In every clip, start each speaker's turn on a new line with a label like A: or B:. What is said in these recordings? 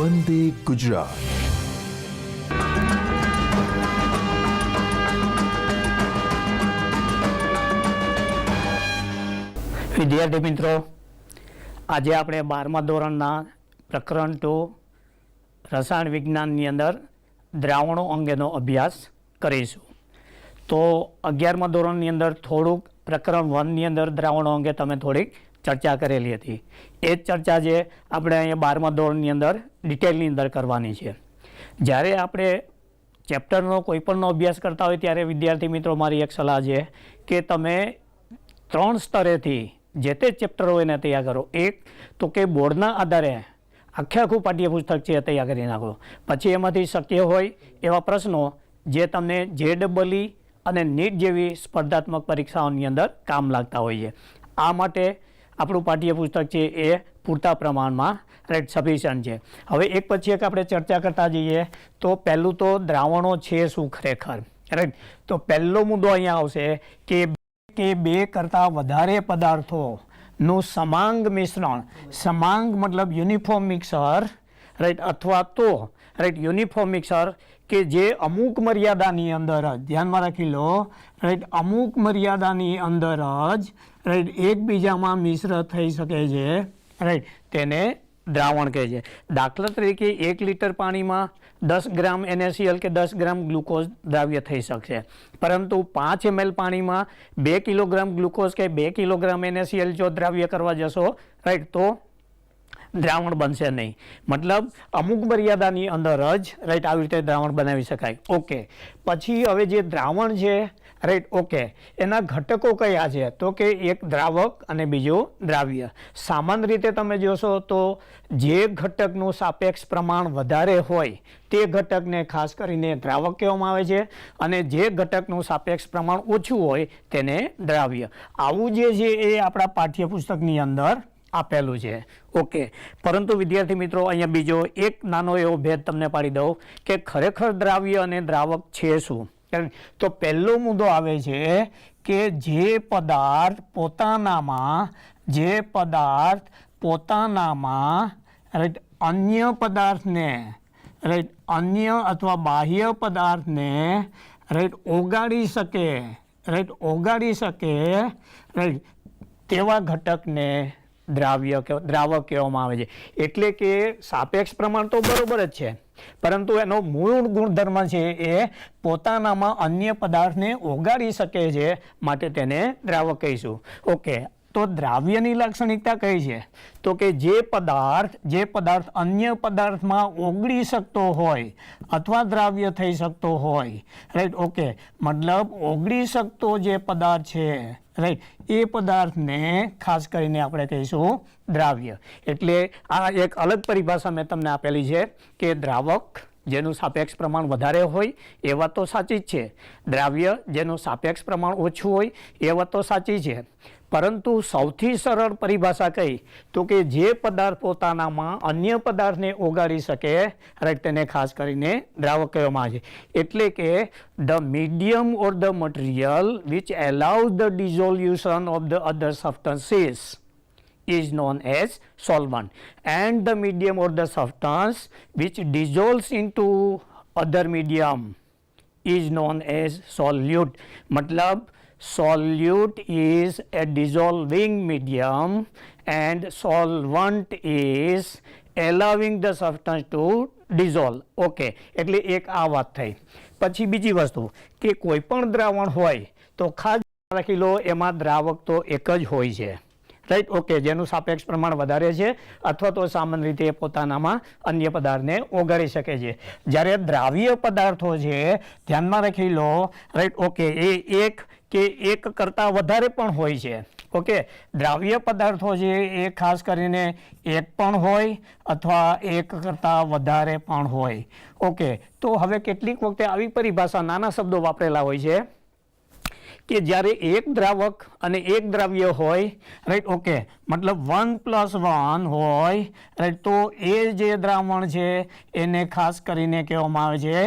A: વંદે ગુજરાત.
B: વિદ્યાર્થી મિત્રો, આજે આપણે 12મા ધોરણના પ્રકરણ 2 રસાયણ વિજ્ઞાનની અંદર દ્રાવણો અંગેનો અભ્યાસ કરીશું. તો 11મા ધોરણની અંદર થોડુંક પ્રકરણ 1ની અંદર દ્રાવણો અંગે તમે થોડીક ચર્ચા કરેલી હતી. એ જ ચર્ચા જે આપણે અહીંયા 12મા ધોરણની અંદર ડિટેલની અંદર કરવાની છે. જ્યારે આપણે ચેપ્ટરનો કોઈપણનો અભ્યાસ કરતા હોય ત્યારે વિદ્યાર્થી મિત્રો મારી એક સલાહ છે કે તમે 3 સ્તરેથી જે તે ચેપ્ટર હોય એને તૈયાર કરો. એક તો કે બોર્ડના આધારે આખું પાઠ્યપુસ્તક છે તૈયાર કરી નાખો. પછી એમાંથી શક્ય હોય એવા પ્રશ્નો જે તમને JEE અને NEET જેવી સ્પર્ધાત્મક પરીક્ષાઓની અંદર કામ લાગતા હોય છે. આ માટે આપણું પાઠ્યપુસ્તક છે એ પૂરતા પ્રમાણમાં સફિશિયન્ટ છે. હવે એક પછી એક આપણે ચર્ચા કરતા જઈએ. તો પહેલું તો દ્રાવણો છે શું ખરેખર, રાઈટ. તો પહેલો મુદ્દો અહીંયા આવશે કે બે કરતાં વધારે પદાર્થોનું સમાંગ મિશ્રણ, સમાંગ મતલબ યુનિફોર્મ મિક્સર, રાઈટ, અથવા તો રાઈટ યુનિફોર્મ મિક્સર કે જે અમુક મર્યાદાની અંદર જ, ધ્યાનમાં રાખી લો, રાઈટ, અમુક મર્યાદાની અંદર જ રાઈટ એકબીજામાં મિશ્ર થઈ શકે છે, રાઈટ, તેને દ્રાવણ કહે છે. દાખલા તરીકે 1 લીટર પાણીમાં 10 ગ્રામ NaCl કે 10 ગ્રામ ગ્લુકોઝ દ્રાવ્ય થઈ શકશે, પરંતુ 5 ml પાણીમાં 2 કિલોગ્રામ ગ્લુકોઝ કે 2 કિલોગ્રામ NaCl જો દ્રાવ્ય કરવા જશો, રાઈટ, તો દ્રાવણ બનશે નહીં. મતલબ અમુક મર્યાદાની અંદર જ રાઈટ આવી રીતે દ્રાવણ બનાવી શકાય. ઓકે, પછી હવે જે દ્રાવણ છે, રાઈટ, ઓકે, એના ઘટકો કયા છે? તો કે એક દ્રાવક અને બીજું દ્રાવ્ય. સામાન્ય રીતે તમે જોશો તો જે ઘટકનું સાપેક્ષ પ્રમાણ વધારે હોય તે ઘટકને ખાસ કરીને દ્રાવક કહેવામાં આવે છે, અને જે ઘટકનું સાપેક્ષ પ્રમાણ ઓછું હોય તેને દ્રાવ્ય. આવું જે છે એ આપણા પાઠ્યપુસ્તકની અંદર આપેલું છે. ઓકે, પરંતુ વિદ્યાર્થી મિત્રો અહીંયા બીજો એક નાનો એવો ભેદ તમને પાડી દઉં કે ખરેખર દ્રાવ્ય અને દ્રાવક છે શું. તો પહેલો મુદ્દો આવે છે કે જે પદાર્થ પોતાનામાં રાઈટ અન્ય પદાર્થને, રાઈટ, અન્ય અથવા બાહ્ય પદાર્થને રાઈટ ઓગાળી શકે, રાઈટ, તેવા ઘટકને દ્રાવક કહેવામાં આવે છે. એટલે કે સાપેક્ષ પ્રમાણ તો બરોબર જ છે, પરંતુ એનો મૂળ ગુણધર્મ છે એ પોતાનામાં અન્ય પદાર્થને ઓગાળી શકે છે, માટે તેને દ્રાવક કહીશું. ઓકે, તો દ્રાવ્યની લાક્ષણિકતા કઈ છે? તો કે જે પદાર્થ અન્ય પદાર્થમાં ઓગળી શકતો હોય અથવા દ્રાવ્ય થઈ શકતો હોય, રાઈટ, ઓકે, મતલબ ઓગળી શકતો જે પદાર્થ છે, રાઈટ, એ પદાર્થને ખાસ કરીને આપણે કહીશું દ્રાવ્ય. એટલે આ એક અલગ પરિભાષા મેં તમને આપેલી છે કે દ્રાવક જેનું સાપેક્ષ પ્રમાણ વધારે હોય એ વાત તો સાચી જ છે, દ્રાવ્ય જેનું સાપેક્ષ પ્રમાણ ઓછું હોય એ વાત તો સાચી છે, પરંતુ સૌથી સરળ પરિભાષા કઈ? તો કે જે પદાર્થ પોતાનામાં અન્ય પદાર્થને ઓગાળી શકે, રાઈટ, તેને ખાસ કરીને દ્રાવક કહેવામાં આવે છે. એટલે કે the medium or the material which allows the dissolution of the other substances is known as solvent, and the medium or the substance which dissolves into other medium is known as solute. मतलब solute is a dissolving medium and solvent is allowing the substance to dissolve. Okay, એટલે એક આ વાત થઈ. પછી બીજી વસ્તુ કે કોઈ પણ દ્રાવણ હોય તો ખાસ રાખી લો એમાં દ્રાવક તો એક જ હોય છે, રાઈટ, ઓકે, જેનું સાપેક્ષ પ્રમાણ વધારે છે અથવા તો સામાન્ય રીતે પોતાનામાં અન્ય પદાર્થને ઓગાળી શકે છે. જ્યારે દ્રાવ્ય પદાર્થો છે, ધ્યાનમાં રાખી લો, રાઈટ, ઓકે, એ એક કે એક કરતાં વધારે પણ હોય છે. ઓકે, દ્રાવ્ય પદાર્થો છે એ ખાસ કરીને એક પણ હોય અથવા એક કરતાં વધારે પણ હોય. ઓકે, તો હવે કેટલીક વખતે આવી પરિભાષા નાના શબ્દો વાપરેલા હોય છે કે જ્યારે એક દ્રાવક અને એક દ્રાવ્ય હોય, રાઈટ, ઓકે, મતલબ 1+1 હોય, રાઈટ. તો એ જે દ્રાવણ છે એને ખાસ કરીને કહેવામાં આવે છે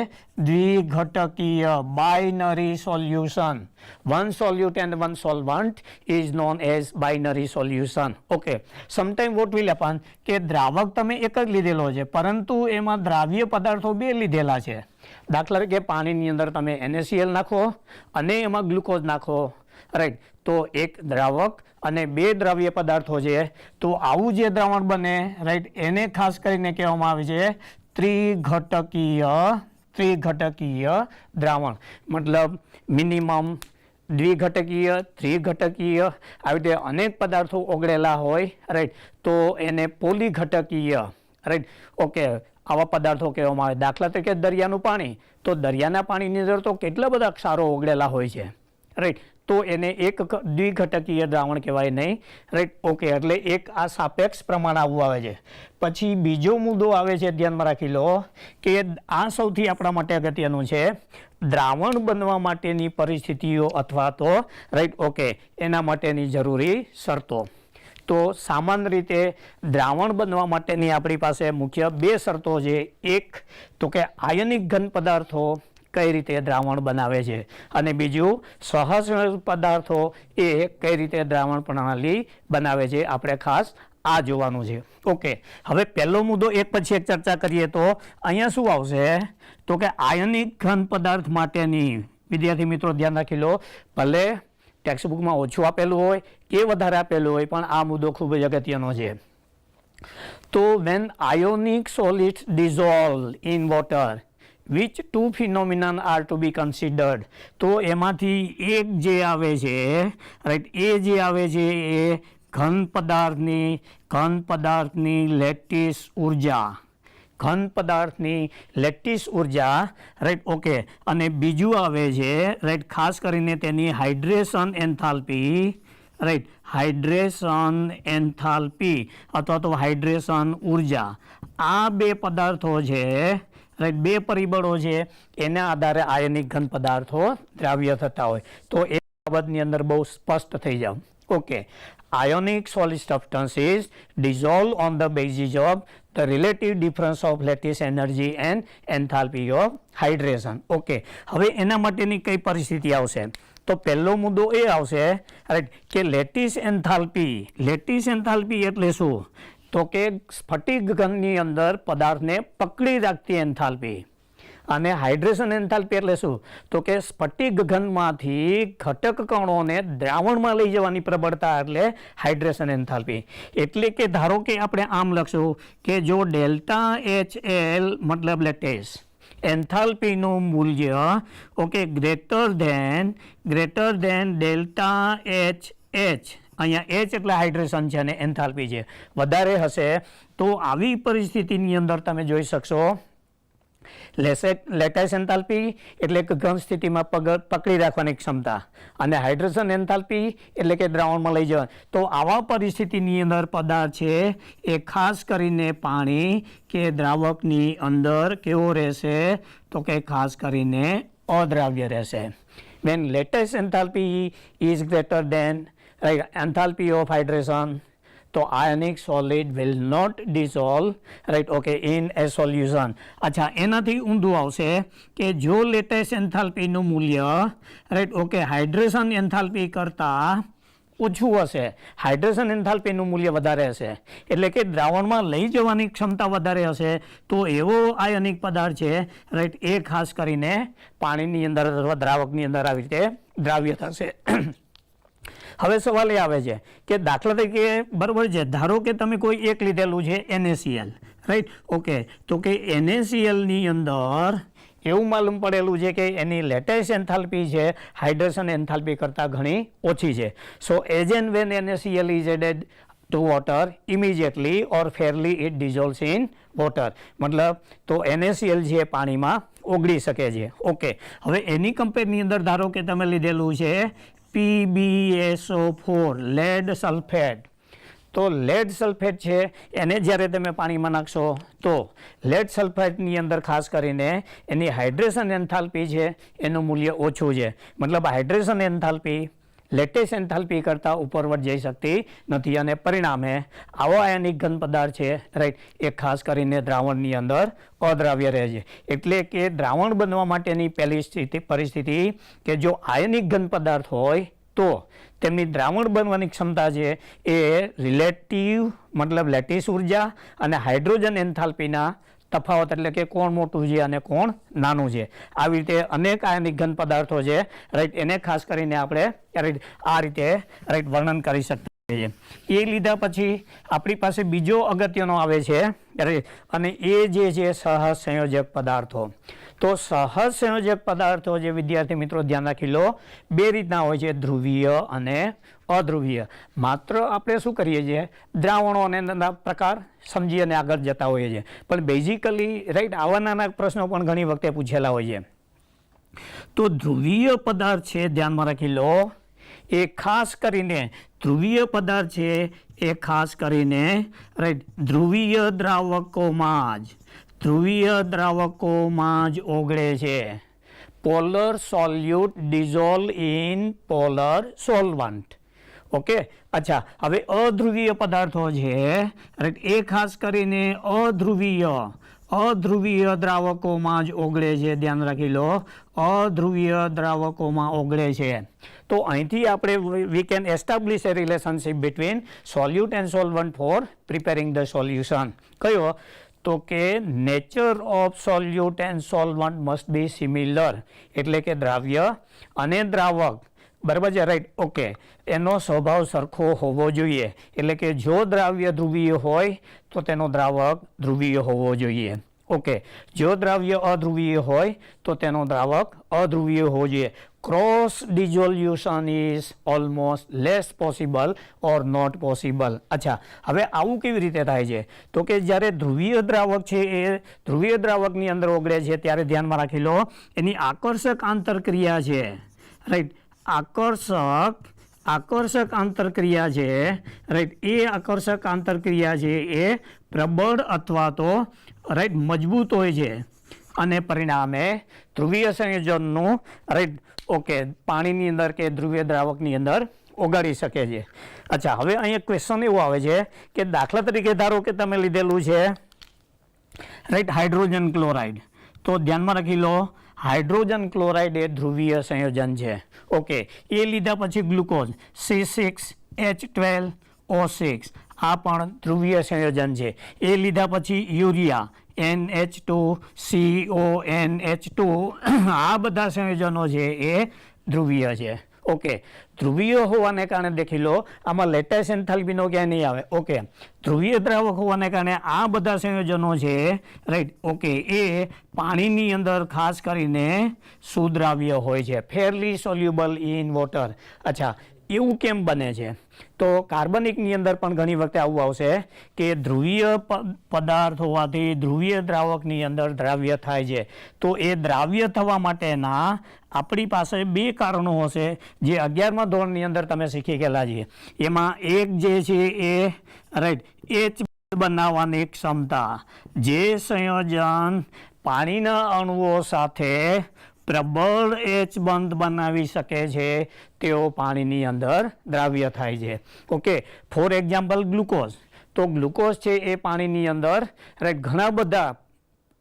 B: દ્વિઘટકીય, binary solution. One solute and one solvent is known as binary solution. Okay. Sometimes what will happen કે દ્રાવક તમે એક જ લીધેલો છે પરંતુ એમાં દ્રાવ્ય પદાર્થો બે લીધેલા છે. દાખલા તરીકે પાણીની અંદર તમે NaCl નાખો અને એમાં ગ્લુકોઝ નાખો, રાઈટ. તો એક દ્રાવક અને બે દ્રાવ્ય પદાર્થો છે, તો આવું જે દ્રાવણ બને, રાઈટ, એને ખાસ કરીને કહેવામાં આવે છે ત્રિઘટકીય દ્રાવણ. મતલબ મિનિમમ દ્વિઘટકીય, ત્રિઘટકીય, આવી રીતે અનેક પદાર્થો ઓગળેલા હોય, રાઈટ. તો એને પોલીઘટકીય, રાઈટ. ઓકે, આવા પદાર્થો કહેવામાં આવે. દાખલા તરીકે દરિયાનું પાણી, તો દરિયાના પાણીની અંદર તો કેટલા બધા ક્ષારો ઓગળેલા હોય છે, રાઈટ. તો એને એક દ્વિઘટકીય દ્રાવણ કહેવાય નહીં, રાઈટ. ઓકે, એટલે એક આ સાપેક્ષ પ્રમાણ આવવું આવે છે. પછી બીજો મુદ્દો આવે છે, ધ્યાનમાં રાખી લો કે આ સૌથી આપણા માટે અગત્યનું છે, દ્રાવણ બનવા માટેની પરિસ્થિતિઓ અથવા તો, રાઈટ, ઓકે, એના માટેની જરૂરી શરતો. તો સામાન્ય રીતે દ્રાવણ બનવા માટેની આપણી પાસે મુખ્ય બે શરતો છે. એક તો કે આયનિક ઘન પદાર્થો કઈ રીતે દ્રાવણ બનાવે છે, અને બીજું સહજ પદાર્થો એ કઈ રીતે દ્રાવણ પ્રણાલી બનાવે છે. આપણે ખાસ આ જોવાનું છે. ઓકે, હવે પહેલો મુદ્દો એક પછી એક ચર્ચા કરીએ તો અહીંયા શું આવશે તો કે આયનિક ઘન પદાર્થ માટેની, વિદ્યાર્થી મિત્રો ધ્યાન રાખી લો, ભલે ટેક્સ્ટબુકમાં ઓછું આપેલું હોય કે વધારે આપેલું હોય પણ આ મુદ્દો ખૂબ જ અગત્યનો છે. તો when ionic solids dissolve in water, which two phenomena are to be considered? તો એમાંથી એક જે આવે છે, રાઈટ, એ જે આવે છે એ ઘન પદાર્થની લેટિસ ઉર્જા, રાઈટ. ઓકે, અને બીજું આવે છે, રાઈટ, ખાસ કરીને તેની hydration enthalpy, right, hydration enthalpy અથવા તો હાઇડ્રેશન ઉર્જા. આ બે પદાર્થો છે, રાઈટ, બે પરિબળો છે, એના આધારે આયનિક ઘન પદાર્થો દ્રાવ્ય થતા હોય. તો એ બાબતની અંદર બહુ સ્પષ્ટ થઈ જાવ. Okay, ionic solid substances dissolve on the basis of the relative difference of lattice energy and enthalpy of hydration. Okay, હવે એના માટેની કઈ પરિસ્થિતિ આવશે તો પહેલો મુદ્દો એ આવશે, રાઈટ, કે લેટિસ એન્થાલ્પી એટલે શું તો કે સ્ફટિક ઘનની અંદર પદાર્થને પકડી રાખતી એન્થાલ્પી. અને હાઇડ્રેશન એન્થાલ્પી એટલે શું તો કે સ્ફટિક ઘનમાંથી ઘટક કણોને દ્રાવણમાં લઈ જવાની પ્રબળતા, એટલે હાઇડ્રેશન એન્થાલ્પી. એટલે કે ધારો કે આપણે આમ લખશું કે જો ડેલ્ટા HL મતલબ લેટેસ એન્થાલ્પીનું મૂલ્ય, okay, greater than delta HH, અહીંયા H એટલે હાઇડ્રેશન છે અને એન્થાલ્પી છે, વધારે હશે, તો આવી પરિસ્થિતિની અંદર તમે જોઈ શકશો લેટાઇસ એન્થાલ્પી એટલે કે ઘન સ્થિતિમાં પકડી રાખવાની ક્ષમતા, અને હાઇડ્રેશન એન્થાલ્પી એટલે કે દ્રાવણમાં લઈ જવા. તો આવા પરિસ્થિતિની અંદર પદાર્થ છે એ ખાસ કરીને પાણી કે દ્રાવકની અંદર કેવો રહેશે તો કે ખાસ કરીને અદ્રાવ્ય રહેશે. when lattice enthalpy is greater than, right, enthalpy of hydration, તો ionic solid will not dissolve, right, okay, in a solution. અચ્છા, એનાથી ઊંધું આવશે કે જો લેટેસ્ટ એન્થાલ્પીનું મૂલ્ય, રાઈટ, ઓકે, હાઇડ્રેશન એન્થાલ્પી કરતાં ઓછું હશે, હાઇડ્રેશન એન્થાલ્પીનું મૂલ્ય વધારે હશે, એટલે કે દ્રાવણમાં લઈ જવાની ક્ષમતા વધારે હશે, તો એવો આયનિક પદાર્થ છે, રાઈટ, એ ખાસ કરીને પાણીની અંદર અથવા દ્રાવકની અંદર આવી રીતે દ્રાવ્ય થશે. હવે સવાલ એ આવે છે કે દાખલા તરીકે, બરાબર છે, ધારો કે તમે કોઈ એક લીધેલું છે NaCl, રાઈટ, ઓકે, તો કે NaClની અંદર એવું માલુમ પડેલું છે કે એની લેટેસ્ટ એન્થાલ્પી છે હાઇડ્રેશન એન્થાલ્પી કરતાં ઘણી ઓછી છે. સો as and when NaCl is added to water, immediately or fairly it dissolves in water. મતલબ તો NaCl છે પાણીમાં ઓગળી શકે છે. ઓકે, હવે એની કમ્પેરની અંદર ધારો કે તમે લીધેલું છે PbSO4, લેડ સલ્ફેટ. તો લેડ સલ્ફેટ છે એને જ્યારે તમે પાણીમાં નાખશો તો લેડ સલ્ફેટની અંદર ખાસ કરીને એની હાઇડ્રેશન એન્થાલ્પી છે એનું મૂલ્ય ઓછું છે. મતલબ હાઇડ્રેશન એન્થાલ્પી, લેટેસ્ટ એન્થાલ્પી કરતાં ઉપરવટ જઈ શકતી નથી અને પરિણામે આવો આયનિક ઘન પદાર્થ છે રાઈટ એ ખાસ કરીને દ્રાવણની અંદર અદ્રાવ્ય રહે છે. એટલે કે દ્રાવણ બનવા માટેની પહેલી પરિસ્થિતિ કે જો આયનિક ઘન પદાર્થ હોય તો તેમની દ્રાવણ બનવાની ક્ષમતા છે એ રિલેટિવ મતલબ લેટિસ ઉર્જા અને હાઇડ્રોજન એન્થાલ્પીના તફાવત એટલે કે કોણ મોટું છે અને કોણ નાનું છે. આવી રીતે અનેક આયનિક ઘન પદાર્થો છે રાઈટ એને ખાસ કરીને આપણે આ રીતે રાઈટ વર્ણન કરી શકીએ છીએ. એ લીધા પછી આપણી પાસે બીજો અગત્યનો આવે છે અને એ જે છે સહજ સંયોજક પદાર્થો. તો સહજ સંયોજક પદાર્થો જે વિદ્યાર્થી મિત્રો ધ્યાન રાખી લો બે રીતના હોય છે, ધ્રુવીય અને અધ્રુવીય. માત્ર આપણે શું કરીએ છીએ દ્રાવણો અને પ્રકાર સમજી અને આગળ જતા હોઈએ છીએ, પણ બેઝિકલી રાઈટ આવા નાના પ્રશ્નો પણ ઘણી વખતે પૂછેલા હોય છે. તો ધ્રુવીય પદાર્થ છે ધ્યાનમાં રાખી લો એ ખાસ કરીને ધ્રુવીય પદાર્થ છે એ ખાસ કરીને રાઈટ ધ્રુવીય દ્રાવકોમાં જ ઓગળે છે. Polar સોલ્યુટ dissolve in polar solvent. Okay, અચ્છા, હવે અધ્રુવીય પદાર્થો છે રાઈટ એ ખાસ કરીને અધ્રુવીય દ્રાવકોમાં જ ઓગળે છે. ધ્યાન રાખી લો અધ્રુવીય દ્રાવકોમાં ઓગળે છે. તો અહીંથી આપણે we can establish A relationship between સોલ્યુટ and solvent for preparing the solution. કયો? તો કે nature of સોલ્યુટ and solvent must be similar. એટલે કે દ્રાવ્ય અને દ્રાવક બરાબર છે રાઈટ. ઓકે, એનો સ્વભાવ સરખો હોવો જોઈએ. એટલે કે જો દ્રાવ્ય ધ્રુવીય હોય તો તેનો દ્રાવક ધ્રુવીય હોવો જોઈએ. ઓકે, જો દ્રાવ્ય અધ્રુવીય હોય તો તેનો દ્રાવક અધ્રુવીય હોવો જોઈએ. Cross dissolution is almost less possible or not possible. અચ્છા, હવે આવું કેવી રીતે થાય છે? તો કે જ્યારે ધ્રુવીય દ્રાવક છે એ ધ્રુવીય દ્રાવકની અંદર ઓગળે છે ત્યારે ધ્યાનમાં રાખી લો એની આકર્ષક આંતરક્રિયા છે રાઈટ. આકર્ષક આંતરક્રિયા છે રાઈટ. એ આકર્ષક આંતરક્રિયા છે એ પ્રબળ અથવા તો રાઈટ મજબૂત હોય છે અને પરિણામે ધ્રુવીય સંયોજનનું રાઈટ ઓકે પાણીની અંદર કે ધ્રુવીય દ્રાવકની અંદર ઓગાળી શકે છે. અચ્છા, હવે અહીંયા ક્વેશ્ચન એવું આવે છે કે દાખલા તરીકે ધારો કે તમે લીધેલું છે રાઈટ હાઇડ્રોજન ક્લોરાઇડ. તો ધ્યાનમાં રાખી લો હાઇડ્રોજન ક્લોરાઇડ એ ધ્રુવીય સંયોજન છે. ઓકે, એ લીધા પછી ગ્લુકોઝ C6H12O6 આ પણ ધ્રુવીય સંયોજન છે. એ લીધા પછી યુરિયા NH2CONH2 આ બધા સંયોજનો છે એ ધ્રુવીય છે. ઓકે, ધ્રુવીય હોવાને કારણે દેખી લો આમાં લેટેસ્ટ એન્થાલ્પીનો ક્યાંય નહીં આવે. ઓકે, ધ્રુવીય દ્રાવક હોવાને કારણે આ બધા સંયોજનો છે રાઈટ ઓકે એ પાણીની અંદર ખાસ કરીને સુદ્રાવ્ય હોય છે, ફેરલી સોલ્યુબલ ઇન વોટર. અચ્છા, એવું કેમ બને છે? તો કાર્બનિકની અંદર પણ ઘણી વખતે આવું આવશે કે ધ્રુવીય પદાર્થ હોવાથી ધ્રુવીય દ્રાવકની અંદર દ્રાવ્ય થાય છે. તો એ દ્રાવ્ય થવા માટેના આપણી પાસે બે કારણો હશે જે 11મા ધોરણની અંદર તમે શીખી ગયેલા છીએ. એમાં એક જે છે એ રાઈટ એચ બનાવવાની ક્ષમતા. જે સંયોજન પાણીના અણુઓ સાથે પ્રબળ એચ બંધ બનાવી શકે છે તેઓ પાણીની અંદર દ્રાવ્ય થાય છે. Okay, for example glucose. તો ગ્લુકોઝ છે એ પાણીની અંદર રાઈટ ઘણા બધા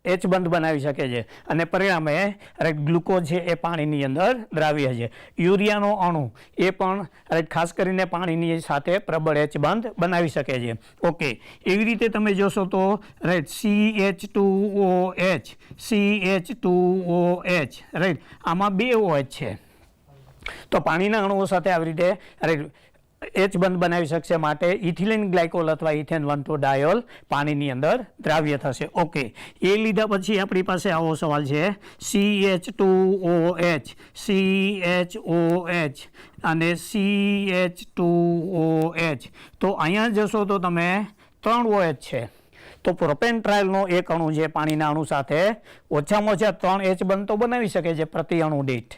B: એચ બંધ બનાવી શકે છે અને પરિણામે રાઈટ ગ્લુકોઝ છે એ પાણીની અંદર દ્રાવ્ય છે. યુરિયાનો અણુ એ પણ રાઈટ ખાસ કરીને પાણીની સાથે પ્રબળ એચ બંધ બનાવી શકે છે. ઓકે, એવી રીતે તમે જોશો તો રાઈટ CH2OH આમાં બે OH છે. તો પાણીના અણુઓ સાથે આવી રીતે રાઈટ એચ બંધ બનાવી શકશે માટે ઇથિલિન ગ્લાયકોલ અથવા ઇથેન 1,2 ડાયોલ પાણીની અંદર દ્રાવ્ય થશે. ઓકે, એ લીધા પછી આપણી પાસે આવો સવાલ છે CH2OH અને CH2OH. તો અહીંયા જશો તો તમે 3 OH છે. તો પ્રોપેન ટ્રાયલનો એક અણુ છે પાણીના અણુ સાથે ઓછામાં ઓછા 3 એચ બંધ તો બનાવી શકે છે પ્રતિ અણુ દીઠ.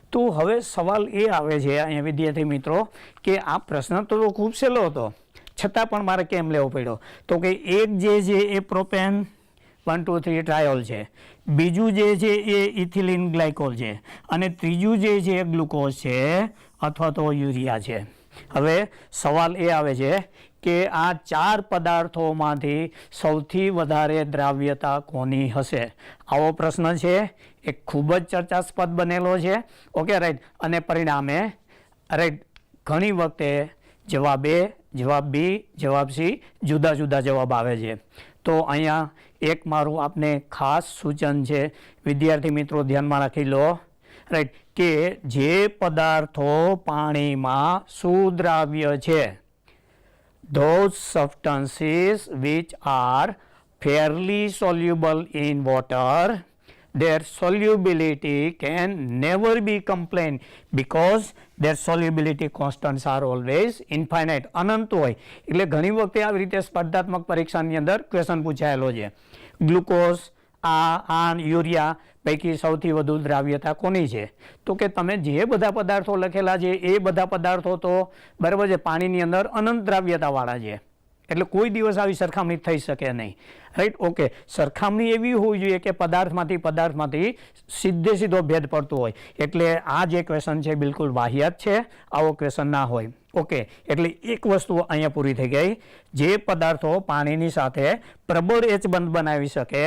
B: તો હવે સવાલ એ આવે છે અહીંયા વિદ્યાર્થી મિત્રો કે આ પ્રશ્ન તો ખૂબ સહેલો હતો છતાં પણ મારે કેમ લેવો પડ્યો? તો કે એક જે છે એ પ્રોપેન 1 2 3 ટ્રાયોલ છે, બીજું જે છે એ ઇથિલિન ગ્લાયકોલ છે, અને ત્રીજું જે છે એ ગ્લુકોઝ છે અથવા તો યુરિયા છે. હવે સવાલ એ આવે છે કે આ 4 પદાર્થોમાંથી સૌથી વધારે દ્રાવ્યતા કોની હશે? આવો પ્રશ્ન છે, એ ખૂબ જ ચર્ચાસ્પદ બનેલો છે. Okay right. અને પરિણામે રાઈટ ઘણી વખતે જવાબ એ, જવાબ બી, જવાબ સી જુદા જુદા જવાબ આવે છે. તો અહીંયા એક મારું આપને ખાસ સૂચન છે, વિદ્યાર્થી મિત્રો ધ્યાનમાં રાખી લો રાઈટ, કે જે પદાર્થો પાણીમાં સુદ્રાવ્ય છે, those substances which are fairly soluble in water, their solubility can never be complained because their solubility constants are always infinite. અનંત હોય એટલે ઘણી વખતે આવી રીતે સ્પર્ધાત્મક પરીક્ષાની અંદર ક્વેશ્ચન પૂછાયેલો છે. ગ્લુકોઝ, યુરિયા પૈકી સૌથી વધુ દ્રાવ્યતા કોની છે? તો કે તમે જે બધા પદાર્થો લખેલા છે એ બધા પદાર્થો તો બરાબર છે પાણીની અંદર અનંત દ્રાવ્યતાવાળા છે, એટલે કોઈ દિવસ આવી સરખામણી થઈ શકે નહીં રાઈટ. ઓકે, સરખામણી એવી હોવી જોઈએ કે પદાર્થમાંથી સીધો ભેદ પડતો હોય. એટલે આ જે ક્વેશ્ચન છે બિલકુલ વાહિયાત છે, આવો ક્વેશ્ચન ના હોય. ઓકે, એટલે એક વસ્તુ અહીંયા પૂરી થઈ ગઈ, જે પદાર્થો પાણીની સાથે પ્રબળ એચ બંધ બનાવી શકે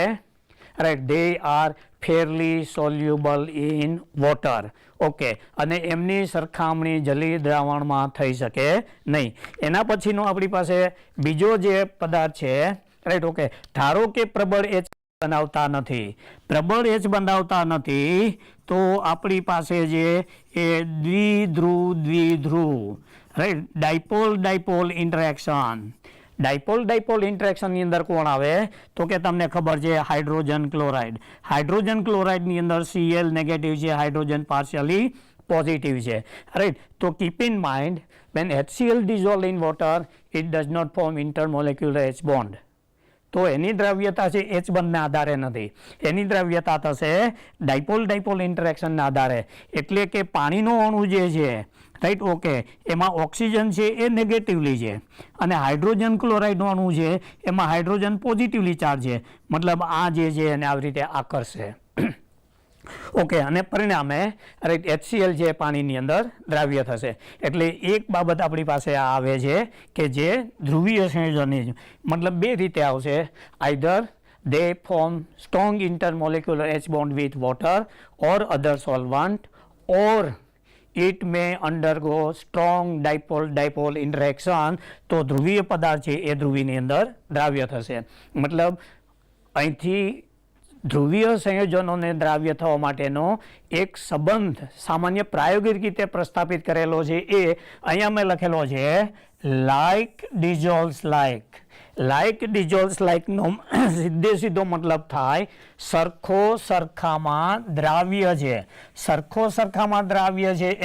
B: right, they are ફેરલી soluble in water. Okay, અને એમની સરખામણી જલીય દ્રાવણમાં થઈ શકે નહીં. એના પછીનો આપણી પાસે બીજો જે પદાર્થ છે રાઈટ. ઓકે, ધારો કે પ્રબળ એચ બનાવતા નથી, તો આપણી પાસે જે એ દ્વિધ્રુવ રાઈટ, ડાયપોલ ઇન્ટરેક્શનની અંદર કોણ આવે? તો કે તમને ખબર છે હાઇડ્રોજન ક્લોરાઇડની અંદર Cl નેગેટિવ છે, હાઇડ્રોજન પાર્શિયલી પોઝિટિવ છે રાઈટ. તો keep in mind when HCl dissolve in water it does not form intermolecular H bond. તો એની દ્રાવ્યતા છે એચ બંધના આધારે નથી, એની દ્રાવ્યતા થશે ડાયપોલ ઇન્ટરેક્શનના આધારે. એટલે કે પાણીનો અણુ જે છે રાઈટ, ઓકે, એમાં ઓક્સિજન છે એ નેગેટિવલી છે, અને હાઇડ્રોજન ક્લોરાઇડનો અણુ છે એમાં હાઇડ્રોજન પોઝિટિવલી ચાર્જ છે. મતલબ આ જે છે એને આવી રીતે આકર્ષે. ઓકે, અને પરિણામે રાઈટ HCl જે પાણીની અંદર દ્રાવ્ય થશે. એટલે એક બાબત આપણી પાસે આ આવે છે કે જે ધ્રુવીય સંયોજન, મતલબ બે રીતે આવશે, either they form strong intermolecular H bond with water or other solvent, or it may undergo strong dipole interaction. તો ધ્રુવીય પદાર્થ છે એ ધ્રુવીની અંદર દ્રાવ્ય થશે. મતલબ અહીંથી ધ્રુવીય સંયોજનોને દ્રાવ્ય થવા માટેનો એક સંબંધ સામાન્ય પ્રાયોગિક રીતે પ્રસ્થાપિત કરેલો છે, એ અહીંયા મેં લખેલો છે like dissolves like નો સીધો મતલબ થાય સરખો સરખામાં દ્રાવ્ય છે.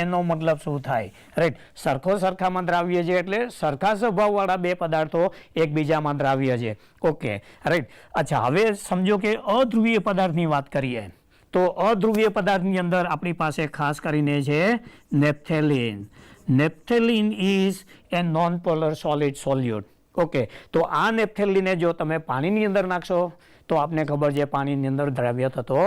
B: એનો મતલબ શું થાય રાઈટ? સરખો સરખામાં દ્રાવ્ય છે એટલે સરખા સ્વભાવવાળા બે પદાર્થો એકબીજામાં દ્રાવ્ય છે. Okay right. અચ્છા, હવે સમજો કે અધ્રુવીય પદાર્થની વાત કરીએ તો અધ્રુવીય પદાર્થની અંદર આપણી પાસે ખાસ કરીને છે naphthalene. Is A non polar solid સોલ્યુટ. Okay, તો આ નેપ્થેલિનને જો તમે પાણીની અંદર નાખશો તો આપને ખબર છે પાણીની અંદર દ્રાવ્ય થતો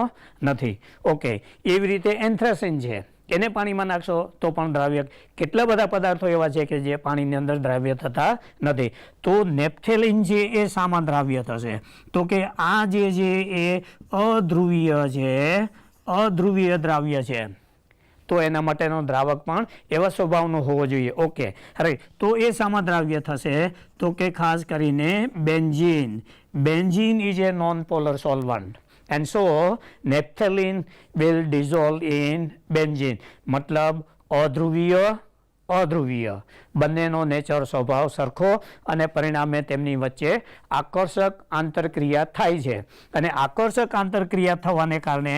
B: નથી. ઓકે, એવી રીતે એન્થ્રેસિન છે, એને પાણીમાં નાખશો તો પણ દ્રાવ્ય. કેટલા બધા પદાર્થો એવા છે કે જે પાણીની અંદર દ્રાવ્ય થતા નથી. તો નેપ્થેલિન છે એ શામાં દ્રાવ્ય થશે? તો કે આ જે છે એ અધ્રુવીય દ્રાવ્ય છે, તો એના માટેનો દ્રાવક પણ એવા સ્વભાવનો હોવો જોઈએ. Okay right. તો એ શામાં દ્રાવ્ય થશે? તો કે ખાસ કરીને benzene is A non polar solvent, and so naphthalene will dissolve in benzene. મતલબ અધ્રુવીય બંનેનો નેચર સ્વભાવ સરખો, અને પરિણામે તેમની વચ્ચે આકર્ષક આંતરક્રિયા થાય છે, અને આકર્ષક આંતરક્રિયા થવાને કારણે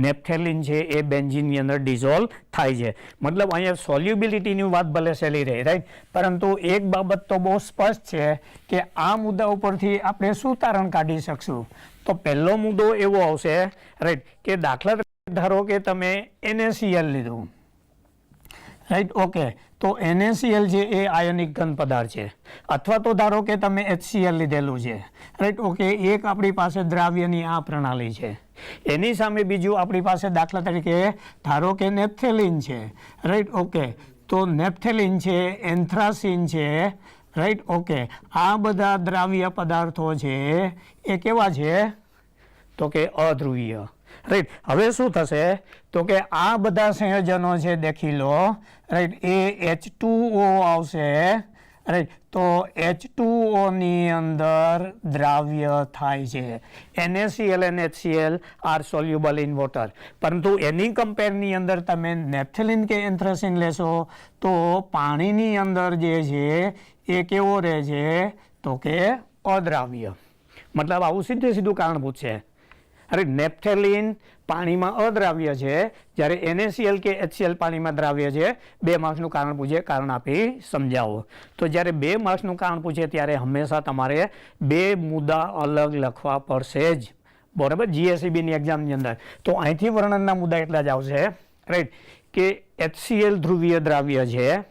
B: નેપ્થેલિન છે એ બેન્ઝીનની અંદર ડિઝોલ્વ થાય છે. મતલબ અહીંયા સોલ્યુબિલિટીની વાત ભલે સહેલી રહી રાઈટ, પરંતુ એક બાબત તો બહુ સ્પષ્ટ છે કે આ મુદ્દા ઉપરથી આપણે શું તારણ કાઢી શકશું? તો પહેલો મુદ્દો એવો આવશે રાઈટ કે દાખલા ધારો કે તમે NaCl લીધું રાઈટ ઓકે. તો NaCl છે એ આયનિક ઘન પદાર્થ છે, અથવા તો ધારો કે તમે HCl લીધેલું છે, રાઈટ ઓકે. એક આપણી પાસે દ્રાવ્યની આ પ્રણાલી છે, એની સામે બીજું આપણી પાસે દાખલા તરીકે ધારો કે નેપ્થેલિન છે, રાઈટ ઓકે. તો નેપ્થેલિન છે, એન્થ્રાસીન છે, રાઈટ ઓકે. આ બધા દ્રાવ્ય પદાર્થો છે એ કેવા છે? તો કે અધ્રુવીય, રાઈટ. હવે શું થશે? તો કે આ બધા સંયોજનો છે દેખી લો, રાઈટ. એ H2O આવશે, રાઈટ. તો H2O ની અંદર દ્રાવ્ય થાય છે. NaCl and HCl are soluble in water. પરંતુ એની કમ્પેરની અંદર તમે નેપ્થેલિન કે એન્થ્રાસીન લેશો તો પાણીની અંદર જે છે એ કેવો રહે છે? તો કે અદ્રાવ્ય. મતલબ આવું સીધે સીધું કારણભૂત છે. અરે નેપ્થેલિન પાણીમાં અદ્રાવ્ય છે, જ્યારે NaCl કે HCl પાણીમાં દ્રાવ્ય છે. 2 માર્ક્સનું કારણ પૂછે, કારણ આપી સમજાવો. તો જ્યારે 2 માર્ક્સનું કારણ પૂછે ત્યારે હંમેશા તમારે 2 મુદ્દા અલગ લખવા પડશે જ, બરાબર. GSEBની એક્ઝામની અંદર તો અહીંથી વર્ણનના મુદ્દા એટલા જ આવશે, રાઈટ, કે HCl ધ્રુવીય દ્રાવ્ય છે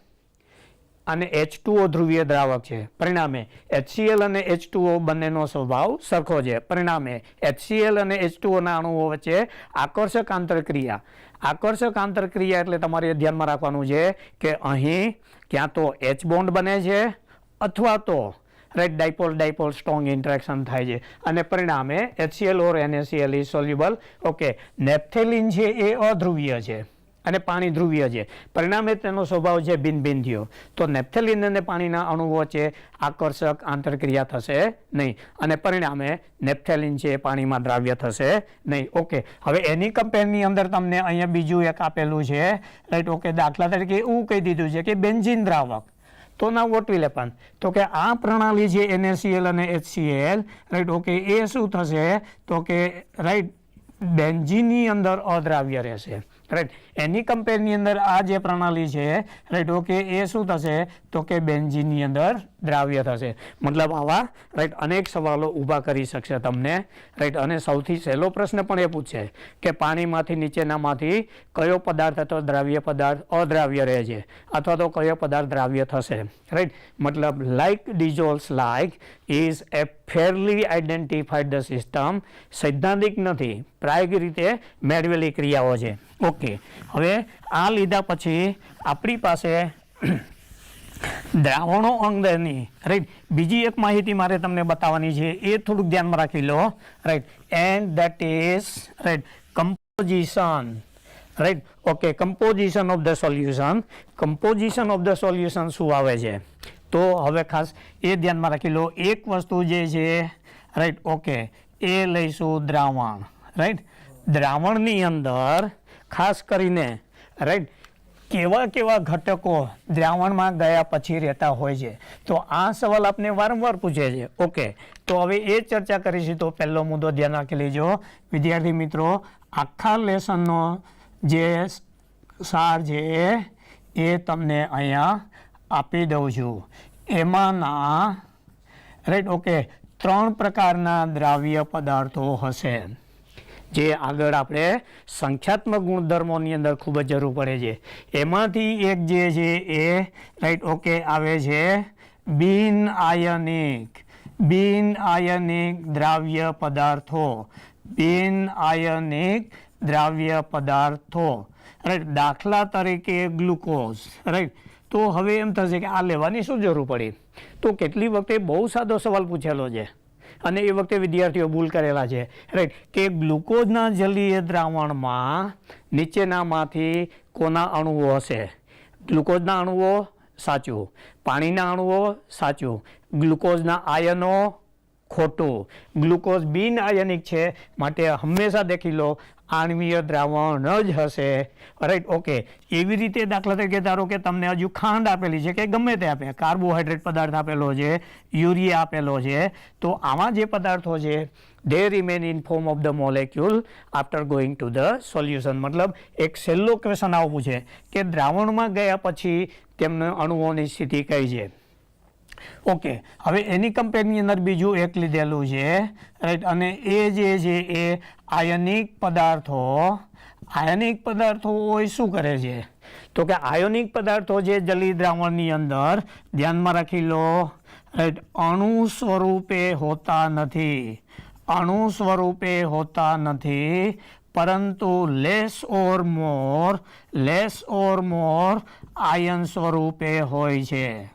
B: અને H2O ધ્રુવીય દ્રાવક છે. પરિણામે HCl અને H2O બંનેનો સ્વભાવ સરખો છે. પરિણામે HCl અને H2O ના અણુઓ વચ્ચે આકર્ષક આંતરક્રિયા. આકર્ષક આંતરક્રિયા એટલે તમારે ધ્યાનમાં રાખવાનું છે કે અહીં ક્યાં તો H બોન્ડ બને છે અથવા તો right dipole dipole strong interaction થાય છે, અને પરિણામે HCl or NaCl is soluble. Okay. Naphthalene છે એ અધ્રુવીય છે અને પાણી ધ્રુવીય છે. પરિણામે તેનો સ્વભાવ છે ભિન્ન ભિન્ન થયો. તો નેપ્થેલિન અને પાણીના અણુઓ વચ્ચે આકર્ષક આંતરક્રિયા થશે નહીં, અને પરિણામે નેપ્થેલિન છે એ પાણીમાં દ્રાવ્ય થશે નહીં. ઓકે. હવે એની કમ્પેરની અંદર તમને અહીંયા બીજું એક આપેલું છે, રાઈટ ઓકે. દાખલા તરીકે એવું કહી દીધું છે કે બેન્ઝીન દ્રાવક. તો ના વોટ વિલ હેપન? તો કે આ પ્રણાલી છે NaCl અને HCl, રાઈટ ઓકે, એ શું થશે? તો કે રાઈટ બેન્ઝીનની અંદર અદ્રાવ્ય રહેશે, રાઈટ. એની કમ્પેરની અંદર આ જે પ્રણાલી છે, રાઈટ ઓકે, એ શું થશે? તો કે બેન્ઝીનની અંદર દ્રાવ્ય થશે. મતલબ આવા રાઈટ અનેક સવાલો ઊભા કરી શકશે તમને, રાઈટ. અને સૌથી સહેલો પ્રશ્ન પણ એ પૂછે કે પાણીમાંથી નીચેનામાંથી કયો પદાર્થ અથવા દ્રાવ્ય પદાર્થ અદ્રાવ્ય રહે છે, અથવા તો કયો પદાર્થ દ્રાવ્ય થશે, રાઈટ. મતલબ like dissolves like is a fairly identified the system. સૈદ્ધાંતિક નથી, પ્રાયોગિક રીતે મેળવેલી ક્રિયાઓ છે. ઓકે. હવે આ લીધા પછી આપણી પાસે દ્રાવણો અંગની રાઈટ બીજી એક માહિતી મારે તમને બતાવવાની છે, એ થોડુંક ધ્યાનમાં રાખી લો, right. And that is right composition, right okay. Composition of the solution. Composition of the solution શું આવે છે? તો હવે ખાસ એ ધ્યાનમાં રાખી લો. એક વસ્તુ જે છે, રાઈટ ઓકે, એ લઈશું દ્રાવણ, રાઈટ. દ્રાવણની અંદર ખાસ કરીને રાઈટ કેવા કેવા ઘટકો દ્રાવણમાં ગયા પછી રહેતા હોય છે, તો આ સવાલ આપને વારંવાર પૂછે છે. ઓકે. તો હવે એ ચર્ચા કરીશું. તો પહેલો મુદ્દો ધ્યાન રાખી લેજો વિદ્યાર્થી મિત્રો. આખા લેસનનો જે સાર છે એ તમને અહીંયા આપી દઉં છું. એમાંના રાઈટ ઓકે 3 પ્રકારના દ્રાવ્ય પદાર્થો હશે, જે આગળ આપણે સંખ્યાત્મક ગુણધર્મોની અંદર ખૂબ જ જરૂર પડે છે. એમાંથી એક જે છે એ રાઈટ ઓકે આવે છે બિન આયનિક દ્રાવ્ય પદાર્થો. બિન આયનિક દ્રાવ્ય પદાર્થો, રાઈટ. દાખલા તરીકે ગ્લુકોઝ, રાઈટ. તો હવે એમ થશે કે આ લેવાની શું જરૂર પડી? તો કેટલી વખતે બહુ સાદો સવાલ પૂછેલો છે અને એ વખતે વિદ્યાર્થીઓ ભૂલ કરેલા છે, રાઈટ. કે ગ્લુકોઝના જલીય દ્રાવણમાં નીચેનામાંથી કોના અણુઓ હશે? ગ્લુકોઝના અણુઓ સાચું, પાણીના અણુઓ સાચું, ગ્લુકોઝના આયનો ખોટું. ગ્લુકોઝ બિન આયનિક છે, માટે હંમેશા દેખી લો આણ્વીય દ્રાવણ જ હશે, રાઈટ ઓકે. એવી રીતે દાખલા તરીકે ધારો કે તમને હજુ ખાંડ આપેલી છે કે ગમે તે આપે, કાર્બોહાઈડ્રેટ પદાર્થ આપેલો છે, યુરિયા આપેલો છે, તો આવા જે પદાર્થો છે they remain in form of the molecule after going to the solution. મતલબ એક છેલ્લો ક્વેશ્ચન આવું પૂછે કે દ્રાવણમાં ગયા પછી તેમના અણુઓની સ્થિતિ કઈ છે. ઓકે. હવે એની કમ્પેરની અંદર બીજું એક લીધેલું છે, રાઈટ. અને એ જે છે એ આયનિક પદાર્થો હોય શું કરે છે? તો કે આયોનિક પદાર્થો જે જલીય દ્રાવણની અંદર ધ્યાનમાં રાખી લો, રાઈટ, અણુ સ્વરૂપે હોતા નથી, અણુ સ્વરૂપે હોતા નથી, પરંતુ લેસ ઓર મોર આયન સ્વરૂપે હોય છે,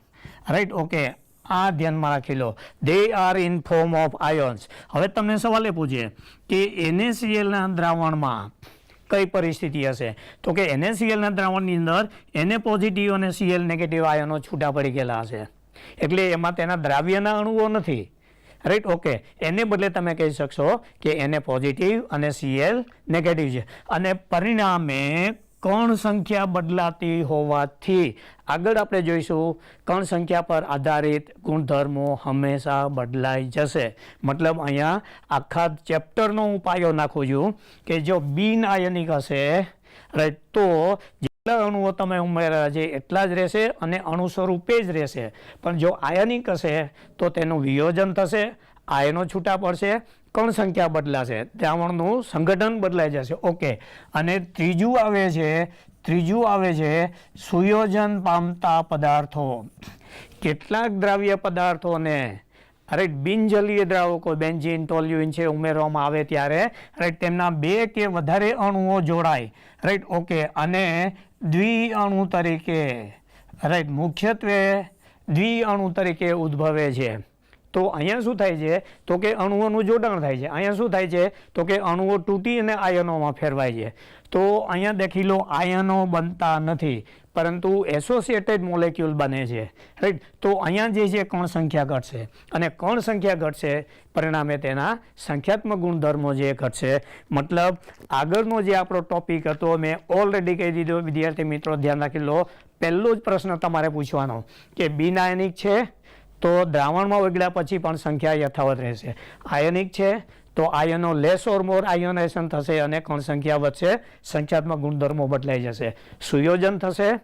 B: રાઈટ. ઓકે, આ ધ્યાનમાં રાખી લો. They are in form of ions. હવે તમને સવાલ એ પૂછે કે NaClના દ્રાવણમાં કઈ પરિસ્થિતિ હશે? તો કે NaClના દ્રાવણની અંદર Na પોઝિટિવ અને Cl નેગેટિવ આયનો છૂટા પડી ગયેલા હશે, એટલે એમાં તેના દ્રાવ્યના અણુઓ નથી, રાઈટ. ઓકે, એને બદલે તમે કહી શકશો કે Na પોઝિટિવ અને Cl નેગેટિવ છે, અને પરિણામે કણ સંખ્યા બદલાતી હોવાથી આગળ આપણે જોઈશું કણ સંખ્યા પર આધારિત ગુણધર્મો હંમેશા બદલાઈ જશે. મતલબ અહીંયા આખા ચેપ્ટરનો હું પાયો નાખું છું કે જો બિન આયનિક હશે, રાઈટ, તો જેટલા અણુઓ તમે ઉમેરેલા છે એટલા જ રહેશે અને અણુ સ્વરૂપે જ રહેશે. પણ જો આયનિક હશે તો તેનું વિયોજન થશે, આયનો છૂટા પડશે, કણ સંખ્યા બદલાશે, દ્રાવણનું સંગઠન બદલાઈ જશે. ઓકે, અને ત્રીજું આવે છે સુયોજન પામતા પદાર્થો. કેટલાક દ્રાવ્ય પદાર્થોને, રાઈટ, બિનજલીય દ્રાવકો બેન્ઝીન, ટોલ્યુઇન છે ઉમેરવામાં આવે ત્યારે, રાઈટ, તેમના 2 કે વધારે અણુઓ જોડાય, રાઈટ. ઓકે, અને દ્વિઅણુ તરીકે, રાઈટ, મુખ્યત્વે દ્વિઅણુ તરીકે ઉદ્ભવે છે. તો અહીંયા શું થાય છે તો કે અણુઓનું જોડાણ થાય છે. અહીંયા શું થાય છે તો કે અણુઓ તૂટી અને આયનોમાં ફેરવાય છે. તો અહીંયા દેખી લો આયનો બનતા નથી, પરંતુ એસોસિએટેડ મોલેક્યુલ બને છે, રાઈટ. તો અહીંયા જે છે કણ સંખ્યા ઘટશે, અને કણ સંખ્યા ઘટશે પરિણામે તેના સંખ્યાત્મક ગુણધર્મો જે ઘટશે. મતલબ આગળનો જે આપણો ટોપિક હતો મેં ઓલરેડી કહી દીધો. વિદ્યાર્થી મિત્રો ધ્યાન રાખી લો, પહેલો જ પ્રશ્ન તમારે પૂછવાનો કે બિન આયનિક છે તો દ્રાવણમાં ઓગળ્યા પછી પણ સંખ્યા યથાવત રહેશે, આયનિક છે તો આયનો લેસ ઓર મોર આયોનાઇઝેશન થશે અને કણ સંખ્યા વધશે, સંખ્યાત્મક ગુણધર્મો બદલાઈ જશે, સુયોજન થશે,